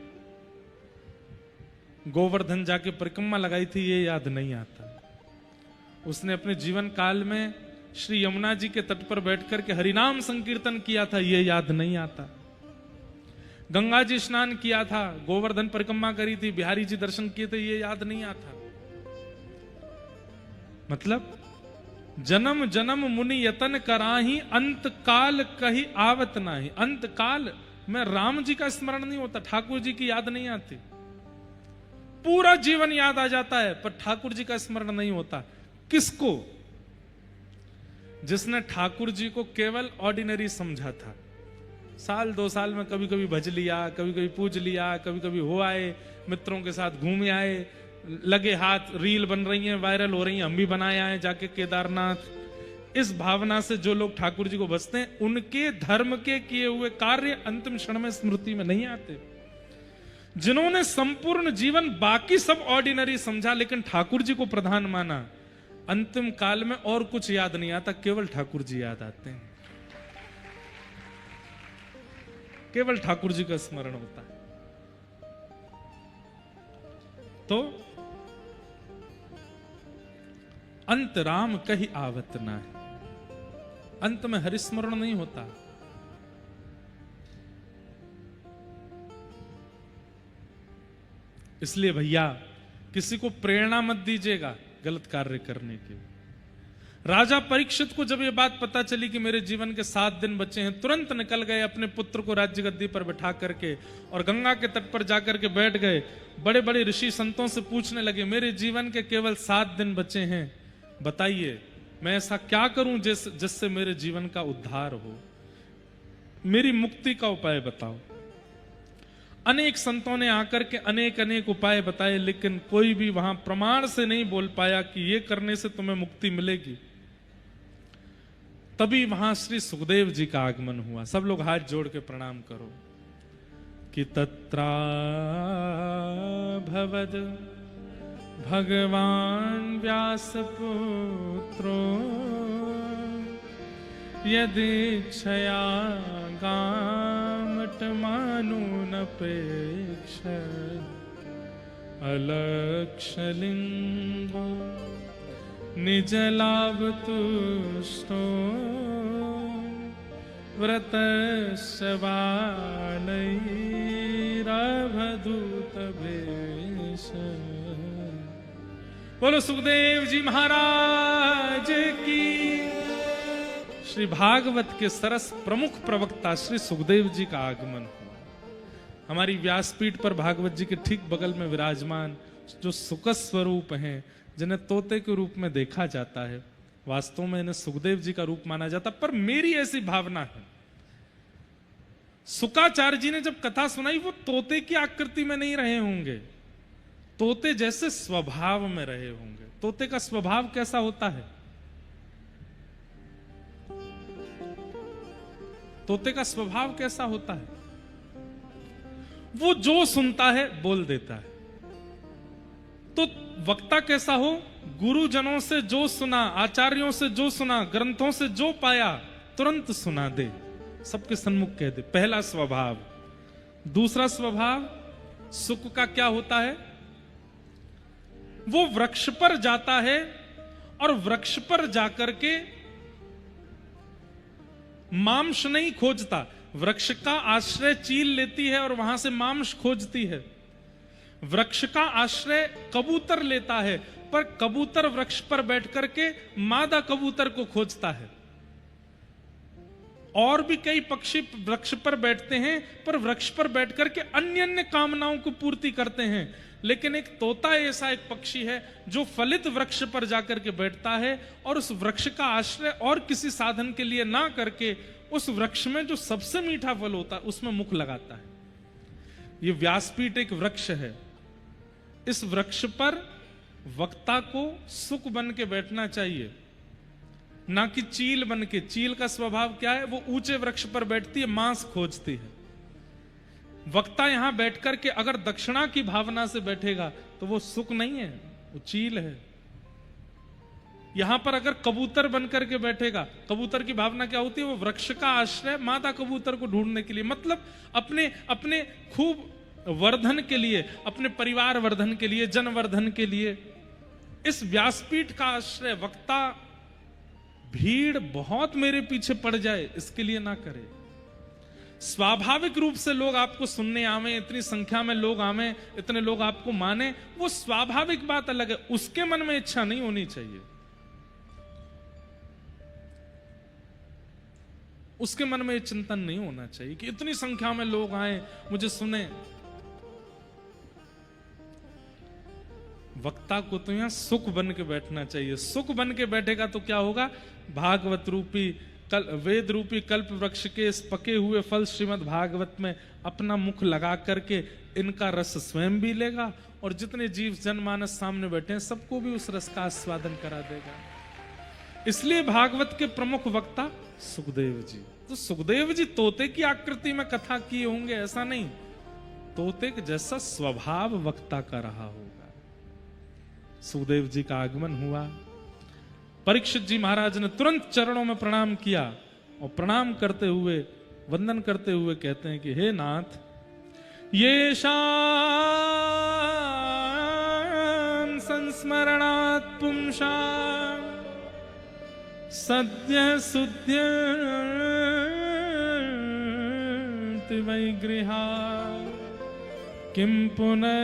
गोवर्धन जाके परिक्रमा लगाई थी, ये याद नहीं आता। उसने अपने जीवन काल में श्री यमुना जी के तट पर बैठकर के हरिनाम संकीर्तन किया था, ये याद नहीं आता। गंगा जी स्नान किया था, गोवर्धन परिक्रमा करी थी, बिहारी जी दर्शन किए थे, ये याद नहीं आता। मतलब जन्म जन्म मुनि यतन कराही, अंत काल कही आवत नाही। अंत काल में राम जी का स्मरण नहीं होता, ठाकुर जी की याद नहीं आती। पूरा जीवन याद आ जाता है पर ठाकुर जी का स्मरण नहीं होता। किसको? जिसने ठाकुर जी को केवल ऑर्डिनरी समझा था। 1-2 साल में कभी कभी भज लिया, कभी कभी पूज लिया, कभी कभी हो आए, मित्रों के साथ घूम आए, लगे हाथ, रील बन रही हैं, वायरल हो रही हैं, हम भी बनाए आए जाके केदारनाथ। इस भावना से जो लोग ठाकुर जी को भजते हैं, उनके धर्म के किए हुए कार्य अंतिम क्षण में स्मृति में नहीं आते। जिन्होंने संपूर्ण जीवन बाकी सब ऑर्डिनरी समझा लेकिन ठाकुर जी को प्रधान माना, अंतिम काल में और कुछ याद नहीं आता, केवल ठाकुर जी याद आते हैं, केवल ठाकुर जी का स्मरण होता है। तो अंत राम कहीं आवत ना है, अंत में हरिस्मरण नहीं होता। इसलिए भैया किसी को प्रेरणा मत दीजिएगा गलत कार्य करने की। राजा परीक्षित को जब ये बात पता चली कि मेरे जीवन के 7 दिन बचे हैं, तुरंत निकल गए अपने पुत्र को राज्य गद्दी पर बैठा करके और गंगा के तट पर जाकर के बैठ गए। बड़े बड़े ऋषि संतों से पूछने लगे, मेरे जीवन के केवल 7 दिन बचे हैं, बताइए मैं ऐसा क्या करूं जिससे मेरे जीवन का उद्धार हो, मेरी मुक्ति का उपाय बताओ। अनेक संतों ने आकर के अनेक अनेक उपाय बताए, लेकिन कोई भी वहां प्रमाण से नहीं बोल पाया कि ये करने से तुम्हें मुक्ति मिलेगी। तभी वहां श्री सुखदेव जी का आगमन हुआ। सब लोग हाथ जोड़ के प्रणाम करो कि तत्रा भवद भगवान व्यासपुत्रो यदीक्षया गामटमानुनपेक्ष अलक्षलिंगो निजलाभतुष्टो व्रतस्य बालैरवधूतवेश। बोलो सुखदेव जी महाराज की। श्री भागवत के सरस प्रमुख प्रवक्ता श्री सुखदेव जी का आगमन हुआ। हमारी व्यासपीठ पर भागवत जी के ठीक बगल में विराजमान जो सुख स्वरूप हैं, जिन्हें तोते के रूप में देखा जाता है, वास्तव में इन्हें सुखदेव जी का रूप माना जाता। पर मेरी ऐसी भावना है, शुकाचार्य जी ने जब कथा सुनाई, वो तोते की आकृति में नहीं रहे होंगे, तोते जैसे स्वभाव में रहे होंगे। तोते का स्वभाव कैसा होता है? तोते का स्वभाव कैसा होता है? वो जो सुनता है बोल देता है। तो वक्ता कैसा हो? गुरुजनों से जो सुना, आचार्यों से जो सुना, ग्रंथों से जो पाया, तुरंत सुना दे, सबके सन्मुख कह दे। पहला स्वभाव। दूसरा स्वभाव सुख का क्या होता है? वो वृक्ष पर जाता है और वृक्ष पर जाकर के मांस नहीं खोजता, वृक्ष का आश्रय चील लेती है और वहां से मांस खोजती है। वृक्ष का आश्रय कबूतर लेता है, पर कबूतर वृक्ष पर बैठ करके मादा कबूतर को खोजता है। और भी कई पक्षी वृक्ष पर बैठते हैं, पर वृक्ष पर बैठ करके अन्य अन्य कामनाओं को पूर्ति करते हैं। लेकिन एक तोता ऐसा एक पक्षी है जो फलित वृक्ष पर जाकर के बैठता है और उस वृक्ष का आश्रय और किसी साधन के लिए ना करके उस वृक्ष में जो सबसे मीठा फल होता है उसमें मुख लगाता है। ये व्यासपीठ एक वृक्ष है। इस वृक्ष पर वक्ता को सुख बन के बैठना चाहिए, ना कि चील बन के। चील का स्वभाव क्या है? वो ऊंचे वृक्ष पर बैठती है, मांस खोजती है। वक्ता यहां बैठकर के अगर दक्षिणा की भावना से बैठेगा तो वो सुख नहीं है, वो चील है। यहां पर अगर कबूतर बनकर के बैठेगा, कबूतर की भावना क्या होती है? वो वृक्ष का आश्रय मादा कबूतर को ढूंढने के लिए, मतलब अपने अपने खूब वर्धन के लिए, अपने परिवार वर्धन के लिए, जनवर्धन के लिए। इस व्यासपीठ का आश्रय वक्ता भीड़ बहुत मेरे पीछे पड़ जाए इसके लिए ना करे। स्वाभाविक रूप से लोग आपको सुनने आवे, इतनी संख्या में लोग आवे, इतने लोग आपको माने, वो स्वाभाविक बात अलग है। उसके मन में इच्छा नहीं होनी चाहिए, उसके मन में चिंतन नहीं होना चाहिए कि इतनी संख्या में लोग आए, मुझे सुने। वक्ता को तो यहां सुख बन के बैठना चाहिए। सुख बन के बैठेगा तो क्या होगा? भागवत रूपी वेद रूपी कल्प वृक्ष के इस पके हुए फल श्रीमद् भागवत में अपना मुख लगा करके इनका रस स्वयं भी लेगा और जितने जीव जनमानस सामने बैठे हैं सबको भी उस रस का आस्वादन करा देगा। इसलिए भागवत के प्रमुख वक्ता सुखदेव जी। तो सुखदेव जी तोते की आकृति में कथा किए होंगे ऐसा नहीं, तोते के जैसा स्वभाव वक्ता का रहा होगा। सुखदेव जी का आगमन हुआ, परीक्षित जी महाराज ने तुरंत चरणों में प्रणाम किया और प्रणाम करते हुए, वंदन करते हुए कहते हैं कि हे नाथ, ये शाम संस्मरणात् पुंसा सद्य सुद्यन्ति वैगृहा किं पुनः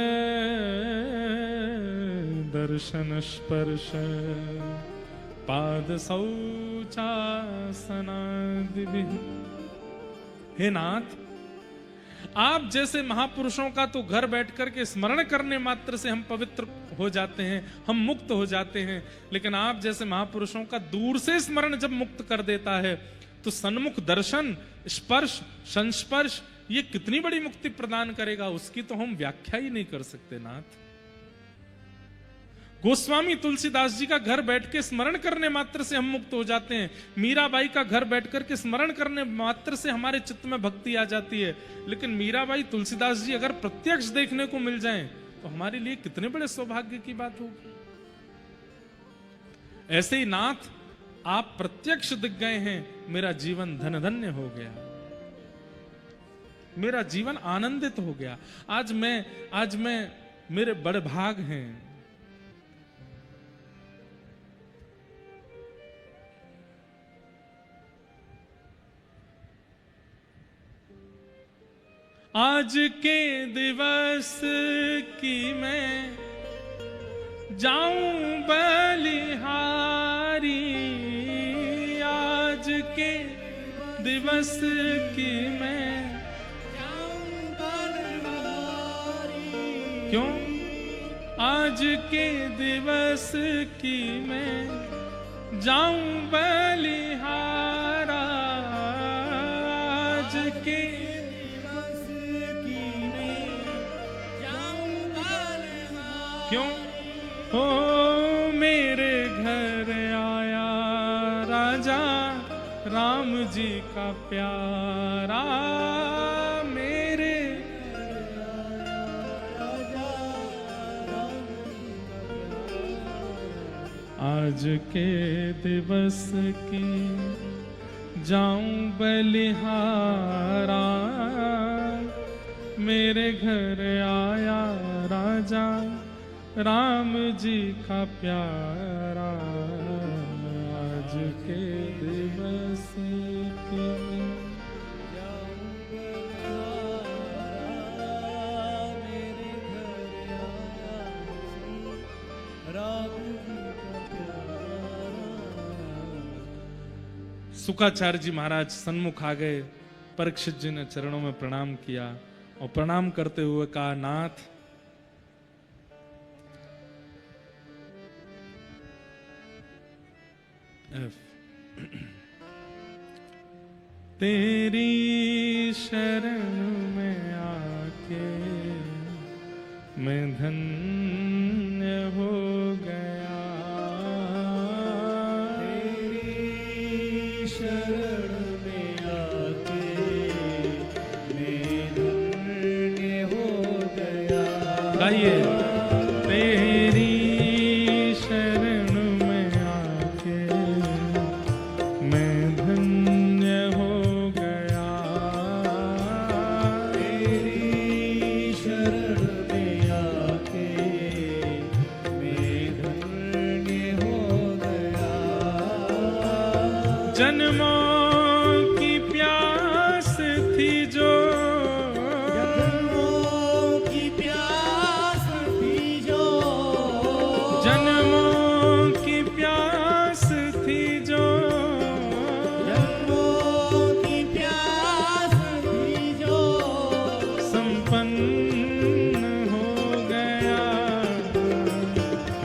दर्शन स्पर्श पाद शौचासनादिभिः। हे नाथ, आप जैसे महापुरुषों का तो घर बैठ करके स्मरण करने मात्र से हम पवित्र हो जाते हैं, हम मुक्त हो जाते हैं, लेकिन आप जैसे महापुरुषों का दूर से स्मरण जब मुक्त कर देता है तो सन्मुख दर्शन, स्पर्श, संस्पर्श, ये कितनी बड़ी मुक्ति प्रदान करेगा, उसकी तो हम व्याख्या ही नहीं कर सकते नाथ। गोस्वामी तुलसीदास जी का घर बैठ के स्मरण करने मात्र से हम मुक्त हो जाते हैं। मीराबाई का घर बैठ करके स्मरण करने मात्र से हमारे चित्त में भक्ति आ जाती है। लेकिन मीराबाई, तुलसीदास जी अगर प्रत्यक्ष देखने को मिल जाएं तो हमारे लिए कितने बड़े सौभाग्य की बात होगी। ऐसे ही नाथ, आप प्रत्यक्ष दिख गए हैं, मेरा जीवन धन धन्य हो गया, मेरा जीवन आनंदित हो गया। आज मैं मेरे बड़े भाग हैं। आज के दिवस की मैं जाऊं बलिहारी, आज के दिवस की मैं जाऊं बलिहारी। क्यों? आज के दिवस की मैं जाऊं बलिहारा, आज के क्यों हो मेरे घर आया राजा राम जी का प्यारा, मेरे आज के दिवस की जाऊं बलिहारा, मेरे घर आया राजा राम जी का प्यारा, आज के दिवस की जाऊं बलिहारा, मेरे घर आया राम जी का प्यारा। शुकाचार्य जी महाराज सन्मुख आ गए, परीक्षित जी ने चरणों में प्रणाम किया और प्रणाम करते हुए कहा, नाथ, तेरी शरण में आके मैं धन्य हो गया, तेरी शरण में आके मैं धन्य हो गया। गाइए, तेरी शरण में आके मैं धन्य हो गया, तेरी शरण में आके मैं धन्य हो गया। जन्मों की प्यास थी जो, जन्मों की प्यास थी जो, जन्मों की प्यास थी जो, जन्मों की प्यास थी जो, संपन्न हो गया,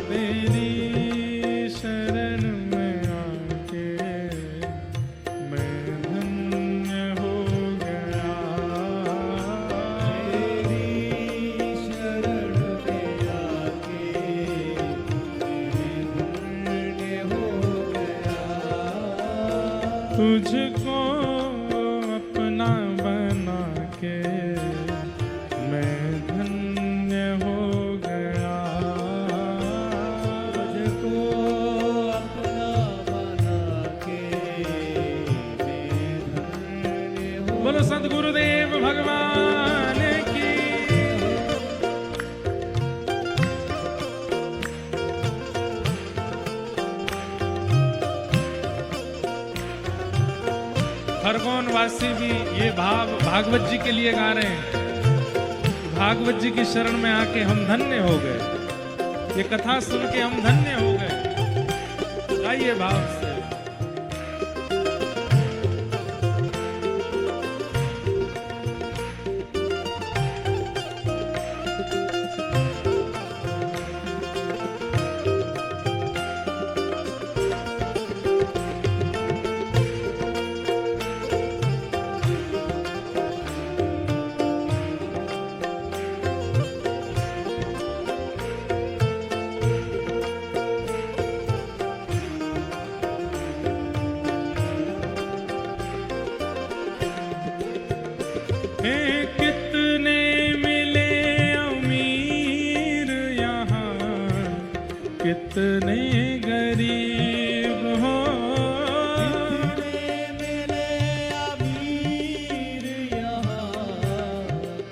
तेरी शरण में आके मैं धन्य हो गया। तुझको अपना बना के मैं धन्य हो गया। तुझको अपना बना के मैं धन्य हो। बोलो सद्गुरुदेव भगवान की। खरगोन वासी भी ये भाव भागवत जी के लिए गा रहे हैं। भागवत जी की शरण में आके हम धन्य हो गए, ये कथा सुन के हम धन्य हो गए। आइए भाव से। कितने मिले अमीर यहाँ, कितने गरीब हो। कितने मिले अमीर यहाँ,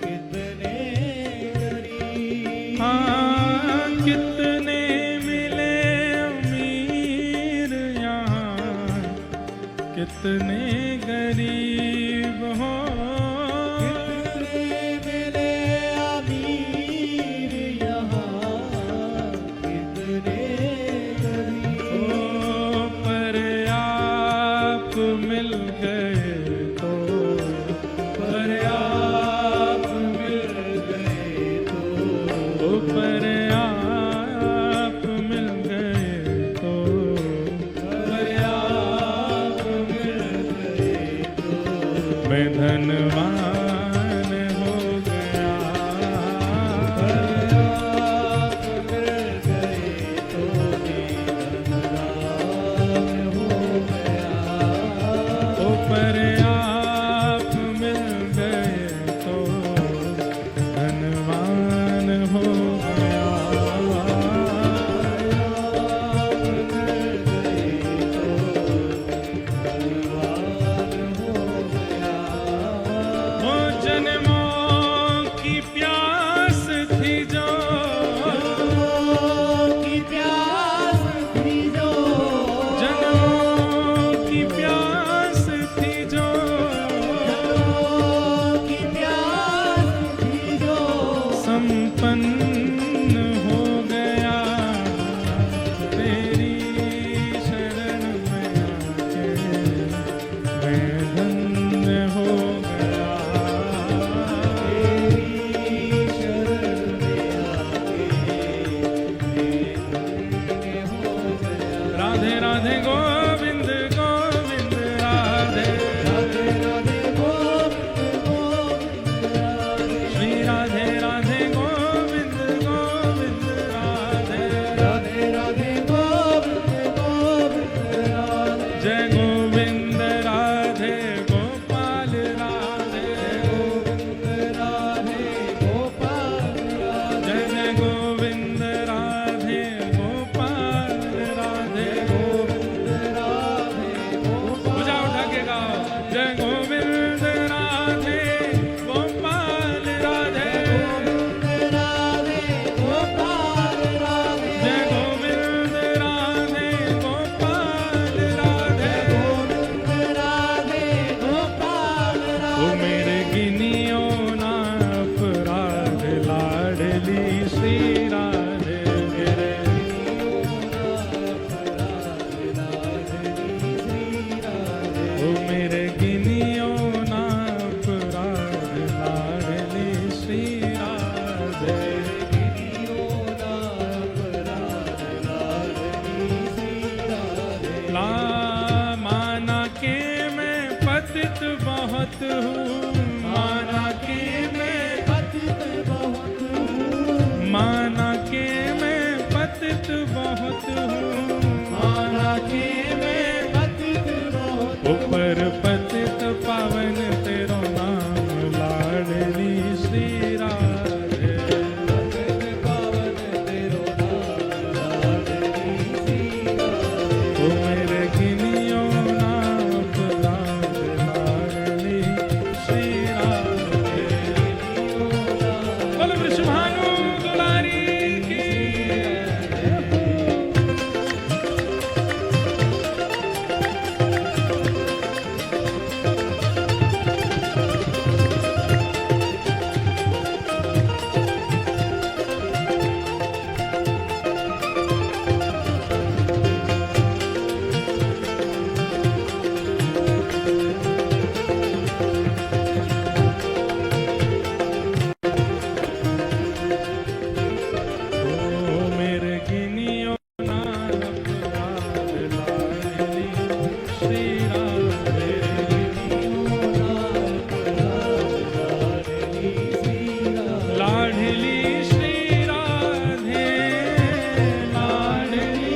कितने गरीब। हाँ, कितने मिले अमीर यहाँ, कितने गरीब हो। मिल गए तो, पर आप मिल गए तो, पर आप मिल गए तो, पर आप मिल गए तो मैं धनवान हो गया। पर आप मिल गए तो मैं धनवान हो गया। पर आप मिल गए तो धनवान हो गया। वो जन्मों की प्यास थी जो, की प्यास थी जो, जन्मों की प्यास थी जो, की प्यास थी जो, संपन्न हो गया तेरी शरण में आके मैं धन्य हो गया। तेरी शरण में आके मैं धन्य हो गया। राधे राधे गोविंद गोविंद राधे, राधे राधे गोविंद गोविंद राधे। श्री राधे राधे गोविंद गोविंद राधे। राधे राधे गोविंद गोविंद राधे। जय गोविंद राधे गोपाल राधे, गोविंद राधे गोपाल राधे। जय जय गोविंद राधे गोपाल राधे। गोविंद राधे गोपाल। पूजा उठा के गाओ। जय गोविंद राधे गोपाल राधे, गोविंद राधे गोपाल राधे। जय गोविंद राधे गोपाल राधे। गोविंद राधे गोपाल ओ राधे। मेरे गिनियो ना अपराध लाडली श्री राधे मेरे। ओ मेरे गिनियो ना अपराध लाडली श्री राधे। ला माना के मैं पतित बहुत हूँ, माना के मैं पतित बहुत हूँ। माना के मैं पतित बहुत हूँ, माना के मैं पतित बहुत ऊपर पतित पावन तेरो नाम लाडली श्री राधे। पतित पावन तेरो नाम लाडली श्री राधे। ओ मेरे गिनियो नाम लाडली श्री राधे। बोलो वृषभानु दुलारी की। ओ मेरे गिनियो नाम लाडली श्री राधे। लाडली श्री राधे। लाडली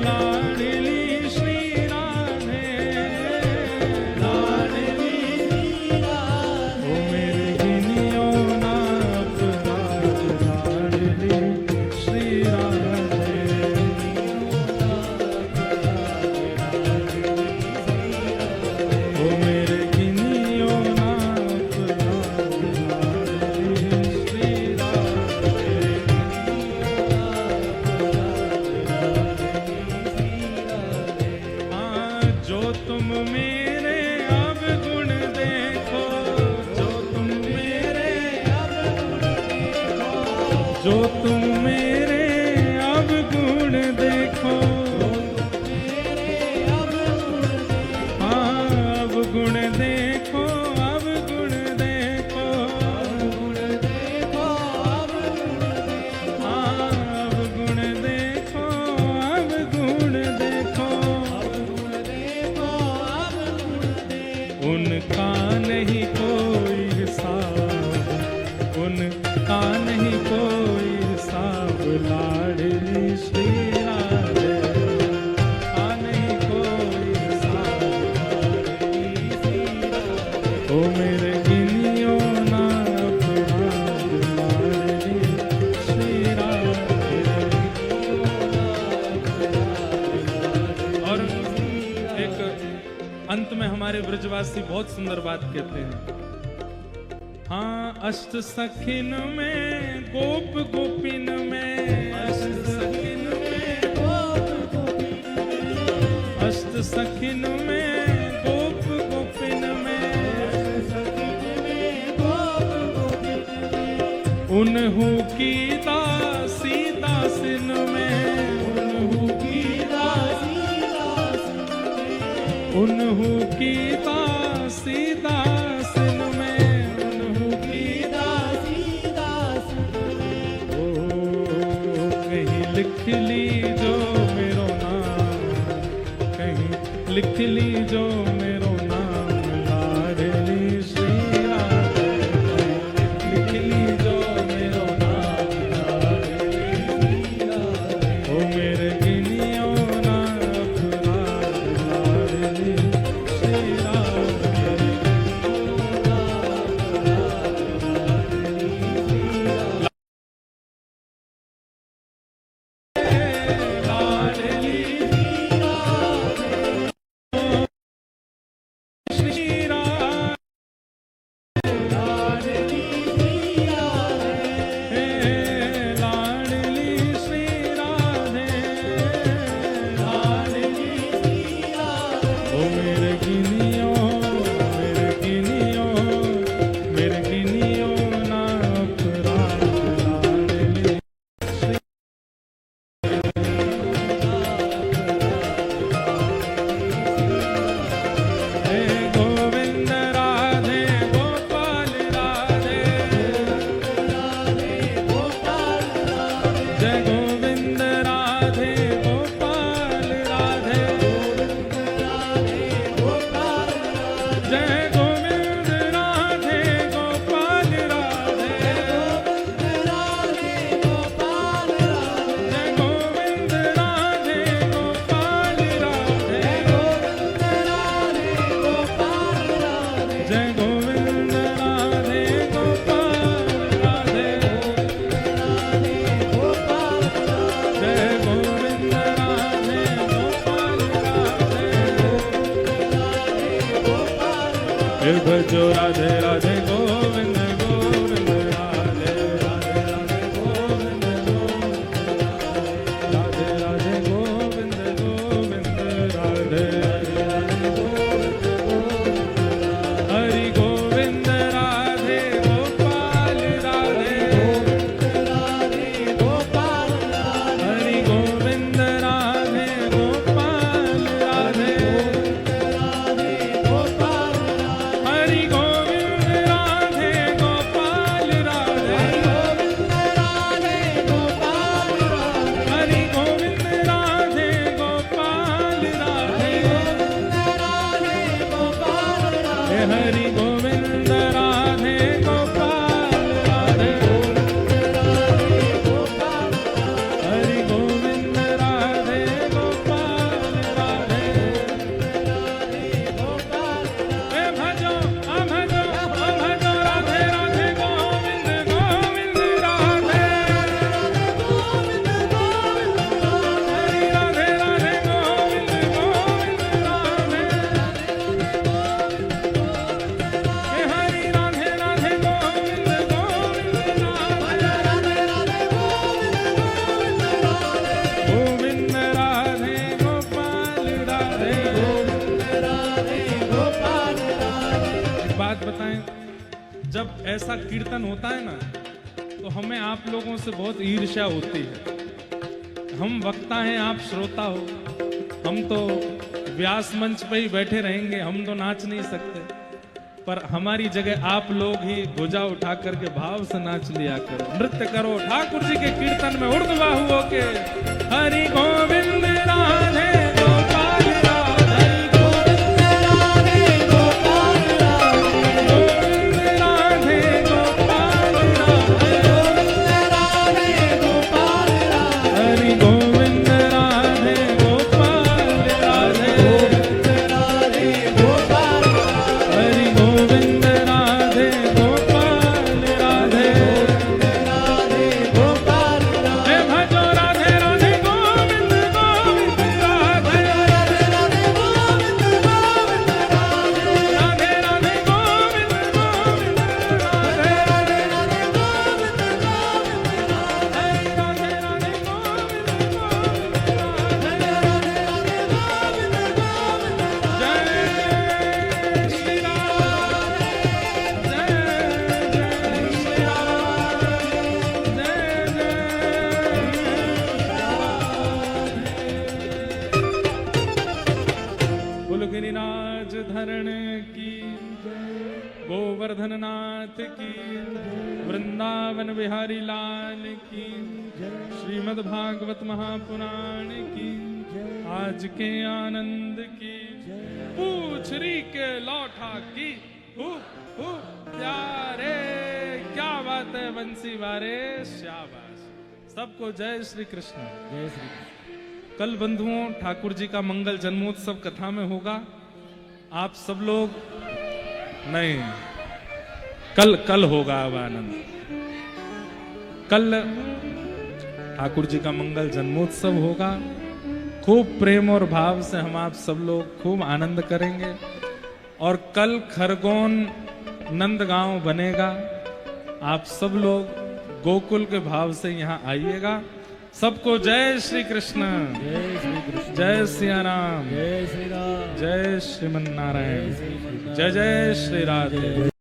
लाडली श्री राधे। लाडली ओ मेरे गिनियो नाप लाडली श्री राधे। ओ मेरे गिनियो नाप लाडली श्री राधे। हाँ, जो तुम मेरे अब गुण देखो, जो तुम मेरे जो तुम मेरे अब गुण देखो। हाँ, अब गुण देखो, अब गुण देखो। हाँ, अब गुण देखो, अब गुण देखो। उनका नहीं कोई हिसाब, उनका नहीं कोई हिसाब लाडली श्री राधे। का नहीं कोई हिसाब। ओ मेरे गिनियो नाप लाडली श्री राधे। और एक अंत में हमारे ब्रजवासी बहुत सुंदर बात कहते हैं। हाँ, अष्ट सखिन में गोप गोपिन में, अष्ट सखिन में अष्ट सखिन में गोप गोपिन में। उन्हू की दासी दासिन में। उन्हू की उन्हू की दासी दासिन में। उन्हू की ओ कहीं लिख ली जो मेरो नाम, कहीं लिख ली जो मेरो नाम लाडली श्री राधे। लिख ली जो मेरो नाम लाडली श्री राधे। ओ मेरे गिनियो नाप लाडली श्री राधे। हे भजो राधे राधे गोविंद गोविंद राधे राधे राधे गोविंद गोविंद राधे राधे गोविंद गोविंद राधे हरि गोविंद राधे गोपाल राधे हरि गोविंद राधे गोपाल राधे हरि गोविंद राधे गोपाल राधे हरि गोविंद राधे गोपाल राधे हे हरि गोविंद राधे गोपाल राधे हरि गोविंद राधे गोपाल राधे हे भजो भजो भजो राधे राधे गोविंद गोविंद राधे हरि राधे राधे गोविंद गोविंद राधे हे हरि राधे राधे गोविंद गोविंद राधे गोविंद राधे गोपाल राधे एक बात बताएं, जब ऐसा कीर्तन होता है ना तो हमें आप लोगों से बहुत ईर्ष्या होती है। हम वक्ता हैं, आप श्रोता हो। हम तो व्यास मंच पे ही बैठे रहेंगे, हम तो नाच नहीं सकते। पर हमारी जगह आप लोग ही भुजा उठा करके भाव से नाच लिया करो, नृत्य करो ठाकुर जी के कीर्तन में उर्दबाहु होके। हरि गोविंद राधे गोपाल राधे गोविंद राधे गोपाल राधे हरि गोविंद राधे गोपाल राधे हरि गोविंद राधे गोपाल राधे हे भजो राधे राधे गोविंद गोविंद राधे राधे राधे गोविंद गोविंद राधे राधे गोविंद गोविंद राधे राधे राधे गोविंद गिरिराज धरण की गोवर्धन नाथ की वृंदावन बिहारी लाल की श्रीमद् भागवत महापुराण की आज के आनंद की पूछरी के लौठा की प्यारे क्या बात है बंसी बारे शाबाश। सबको जय श्री कृष्ण। जय श्री कृष्ण। कल बंधुओं ठाकुर जी का मंगल जन्मोत्सव कथा में होगा। आप सब लोग नहीं, कल होगा अब आनंद। कल ठाकुर जी का मंगल जन्मोत्सव होगा। खूब प्रेम और भाव से हम आप सब लोग खूब आनंद करेंगे। और कल खरगोन नंदगांव बनेगा। आप सब लोग गोकुल के भाव से यहाँ आइएगा। सबको जय श्री कृष्ण। जय श्री कृष्ण। जय सिया राम। जय श्री राम। जय श्रीमन नारायण। जय जय श्री राधे।